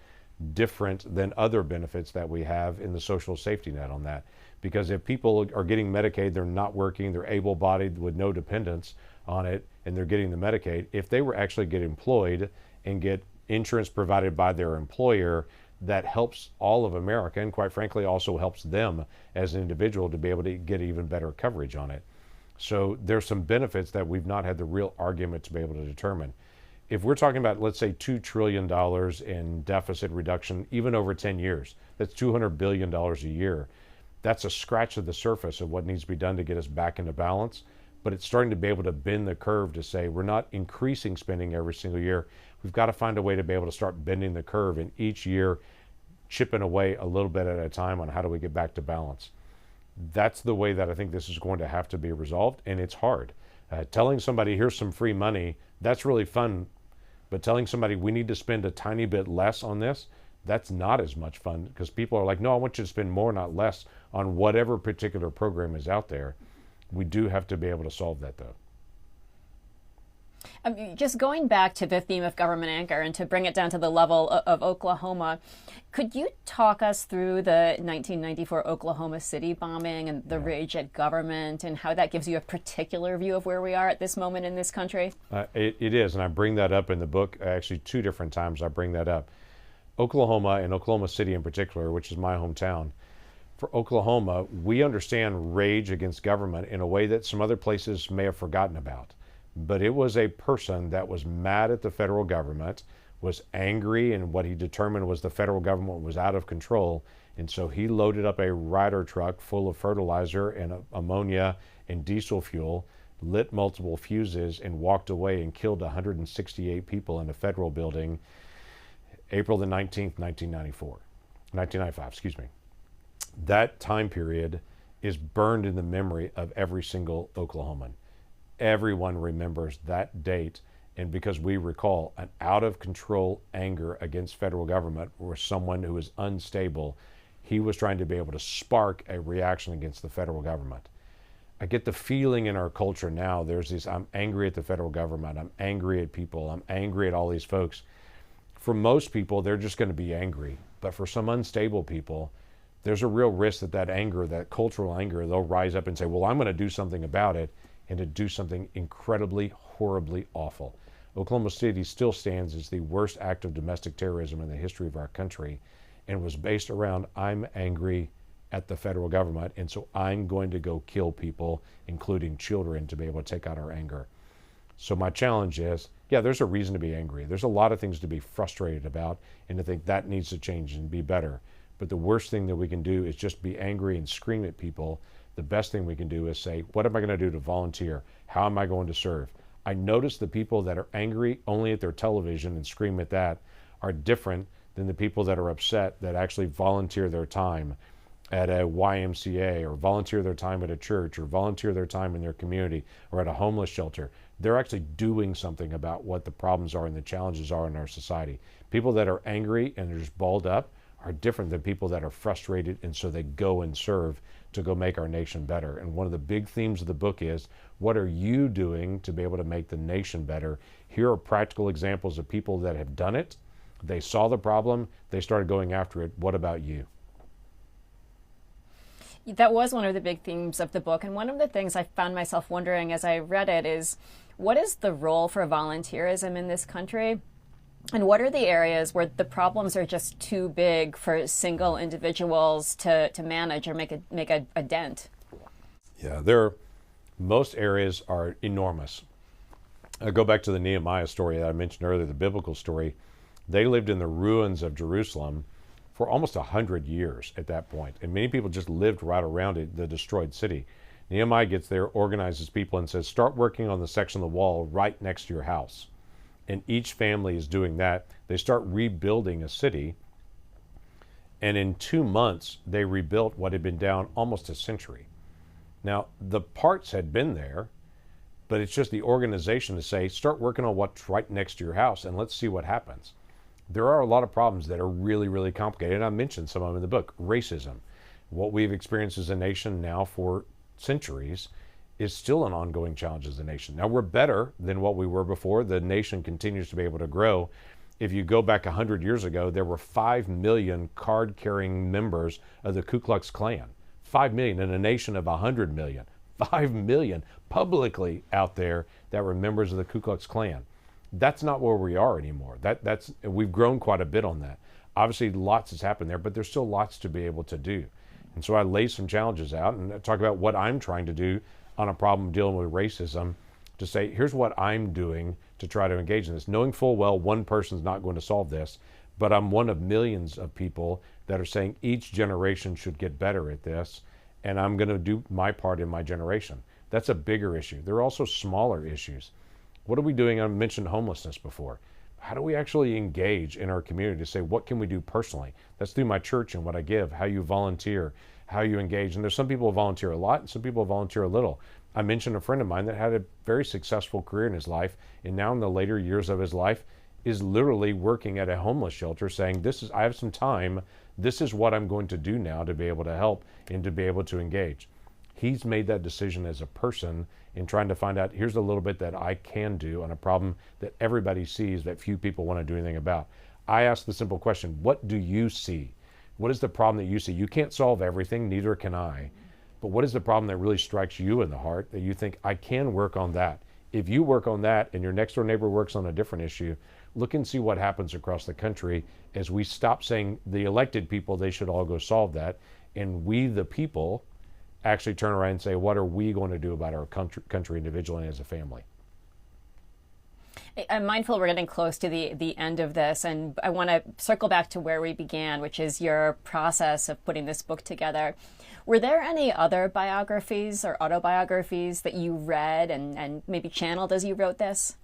S3: different than other benefits that we have in the social safety net on that? Because if people are getting Medicaid, they're not working, they're able-bodied with no dependents on it, and they're getting the Medicaid. If they were actually get employed and get insurance provided by their employer, that helps all of America, and quite frankly also helps them as an individual to be able to get even better coverage on it. So there's some benefits that we've not had the real argument to be able to determine. If we're talking about, let's say, $2 trillion in deficit reduction, even over 10 years, that's $200 billion a year. That's a scratch of the surface of what needs to be done to get us back into balance. But it's starting to be able to bend the curve to say we're not increasing spending every single year. We've got to find a way to be able to start bending the curve and each year chipping away a little bit at a time on how do we get back to balance. That's the way that I think this is going to have to be resolved, and it's hard. Telling somebody, here's some free money, that's really fun, but telling somebody we need to spend a tiny bit less on this, that's not as much fun, because people are like, no, I want you to spend more, not less, on whatever particular program is out there. We do have to be able to solve that, though.
S2: Just going back to the theme of government anchor and to bring it down to the level of Oklahoma, could you talk us through the 1994 Oklahoma City bombing and the rage at government and how that gives you a particular view of where we are at this moment in this country?
S3: It is, and I bring that up in the book. Actually, 2 different times I bring that up. Oklahoma, and Oklahoma City in particular, which is my hometown, for Oklahoma, we understand rage against government in a way that some other places may have forgotten about. But it was a person that was mad at the federal government, was angry, and what he determined was the federal government was out of control. And so he loaded up a Ryder truck full of fertilizer and ammonia and diesel fuel, lit multiple fuses, and walked away and killed 168 people in a federal building April the 19th, 1995, excuse me. That time period is burned in the memory of every single Oklahoman. Everyone remembers that date, and because we recall an out-of-control anger against federal government or someone who is unstable, he was trying to be able to spark a reaction against the federal government. I get the feeling in our culture now, there's this, I'm angry at the federal government, I'm angry at people, I'm angry at all these folks. For most people, they're just going to be angry. But for some unstable people, there's a real risk that that anger, that cultural anger, they'll rise up and say, well, I'm going to do something about it, and to do something incredibly, horribly awful. Oklahoma City still stands as the worst act of domestic terrorism in the history of our country, and was based around, I'm angry at the federal government, and so I'm going to go kill people, including children, to be able to take out our anger. So my challenge is, yeah, there's a reason to be angry. There's a lot of things to be frustrated about, and to think that needs to change and be better. But the worst thing that we can do is just be angry and scream at people. The best thing we can do is say, what am I going to do to volunteer? How am I going to serve? I notice the people that are angry only at their television and scream at that are different than the people that are upset that actually volunteer their time at a YMCA, or volunteer their time at a church, or volunteer their time in their community, or at a homeless shelter. They're actually doing something about what the problems are and the challenges are in our society. People that are angry and they're just balled up are different than people that are frustrated, and so they go and serve to go make our nation better. And one of the big themes of the book is, what are you doing to be able to make the nation better? Here are practical examples of people that have done it. They saw the problem, they started going after it. What about you?
S2: That was one of the big themes of the book. And one of the things I found myself wondering as I read it is, what is the role for volunteerism in this country? And what are the areas where the problems are just too big for single individuals to manage or make a dent?
S3: Yeah, most areas are enormous. I go back to the Nehemiah story that I mentioned earlier, the biblical story. They lived in the ruins of Jerusalem for almost 100 years at that point. And many people just lived right around it, the destroyed city. Nehemiah gets there, organizes people, and says, start working on the section of the wall right next to your house. And each family is doing that. They start rebuilding a city. And in 2 months, they rebuilt what had been down almost a century. Now, the parts had been there, but it's just the organization to say, start working on what's right next to your house and let's see what happens. There are a lot of problems that are really, really complicated. And I mentioned some of them in the book. Racism. What we've experienced as a nation now for centuries is still an ongoing challenge as a nation. Now, we're better than what we were before. The nation continues to be able to grow. If you go back 100 years ago, there were 5 million card-carrying members of the Ku Klux Klan. 5 million in a nation of 100 million. 5 million publicly out there that were members of the Ku Klux Klan. That's not where we are anymore. We've grown quite a bit on that. Obviously, lots has happened there, but there's still lots to be able to do. And so I lay some challenges out and talk about what I'm trying to do on a problem dealing with racism, to say, here's what I'm doing to try to engage in this, knowing full well one person's not going to solve this, but I'm one of millions of people that are saying each generation should get better at this, and I'm going to do my part in my generation. That's a bigger issue. There are also smaller issues. What are we doing? I mentioned homelessness before. How do we actually engage in our community to say, what can we do personally? That's through my church and what I give, how you volunteer, how you engage. And there's some people who volunteer a lot and some people who volunteer a little. I mentioned a friend of mine that had a very successful career in his life, and now in the later years of his life is literally working at a homeless shelter saying, I have some time, this is what I'm going to do now to be able to help and to be able to engage. He's made that decision as a person in trying to find out, here's a little bit that I can do on a problem that everybody sees that few people want to do anything about. I ask the simple question, what do you see? What is the problem that you see? You can't solve everything, neither can I. But what is the problem that really strikes you in the heart that you think, I can work on that? If you work on that and your next door neighbor works on a different issue, look and see what happens across the country as we stop saying the elected people, they should all go solve that. And we, the people, actually turn around and say, what are we going to do about our country individually and as a family?
S2: I'm mindful we're getting close to the end of this, and I want to circle back to where we began, which is your process of putting this book together. Were there any other biographies or autobiographies that you read and maybe channeled as you wrote this?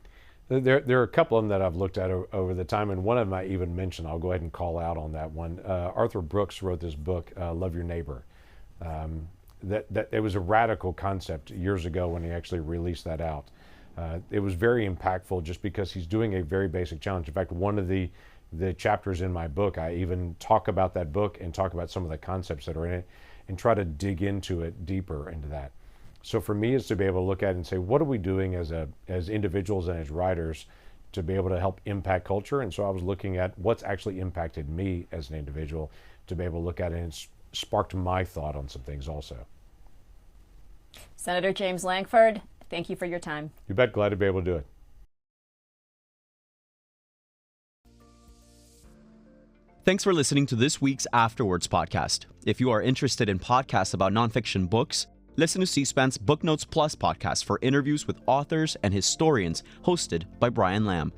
S3: There are a couple of them that I've looked at over the time, and one of them I even mentioned. I'll go ahead and call out on that one. Arthur Brooks wrote this book, Love Your Neighbor. That it was a radical concept years ago when he actually released that out. It was very impactful just because he's doing a very basic challenge. In fact, one of the chapters in my book, I even talk about that book and talk about some of the concepts that are in it and try to dig into it deeper into that. So for me, is to be able to look at it and say, what are we doing as individuals and as writers to be able to help impact culture? And so I was looking at what's actually impacted me as an individual to be able to look at it, and it's sparked my thought on some things also.
S2: Senator James Lankford, thank you for your time.
S3: You bet. Glad to be able to do it.
S5: Thanks for listening to this week's Afterwards podcast. If you are interested in podcasts about nonfiction books, listen to C-SPAN's Book Notes Plus podcast for interviews with authors and historians hosted by Brian Lamb.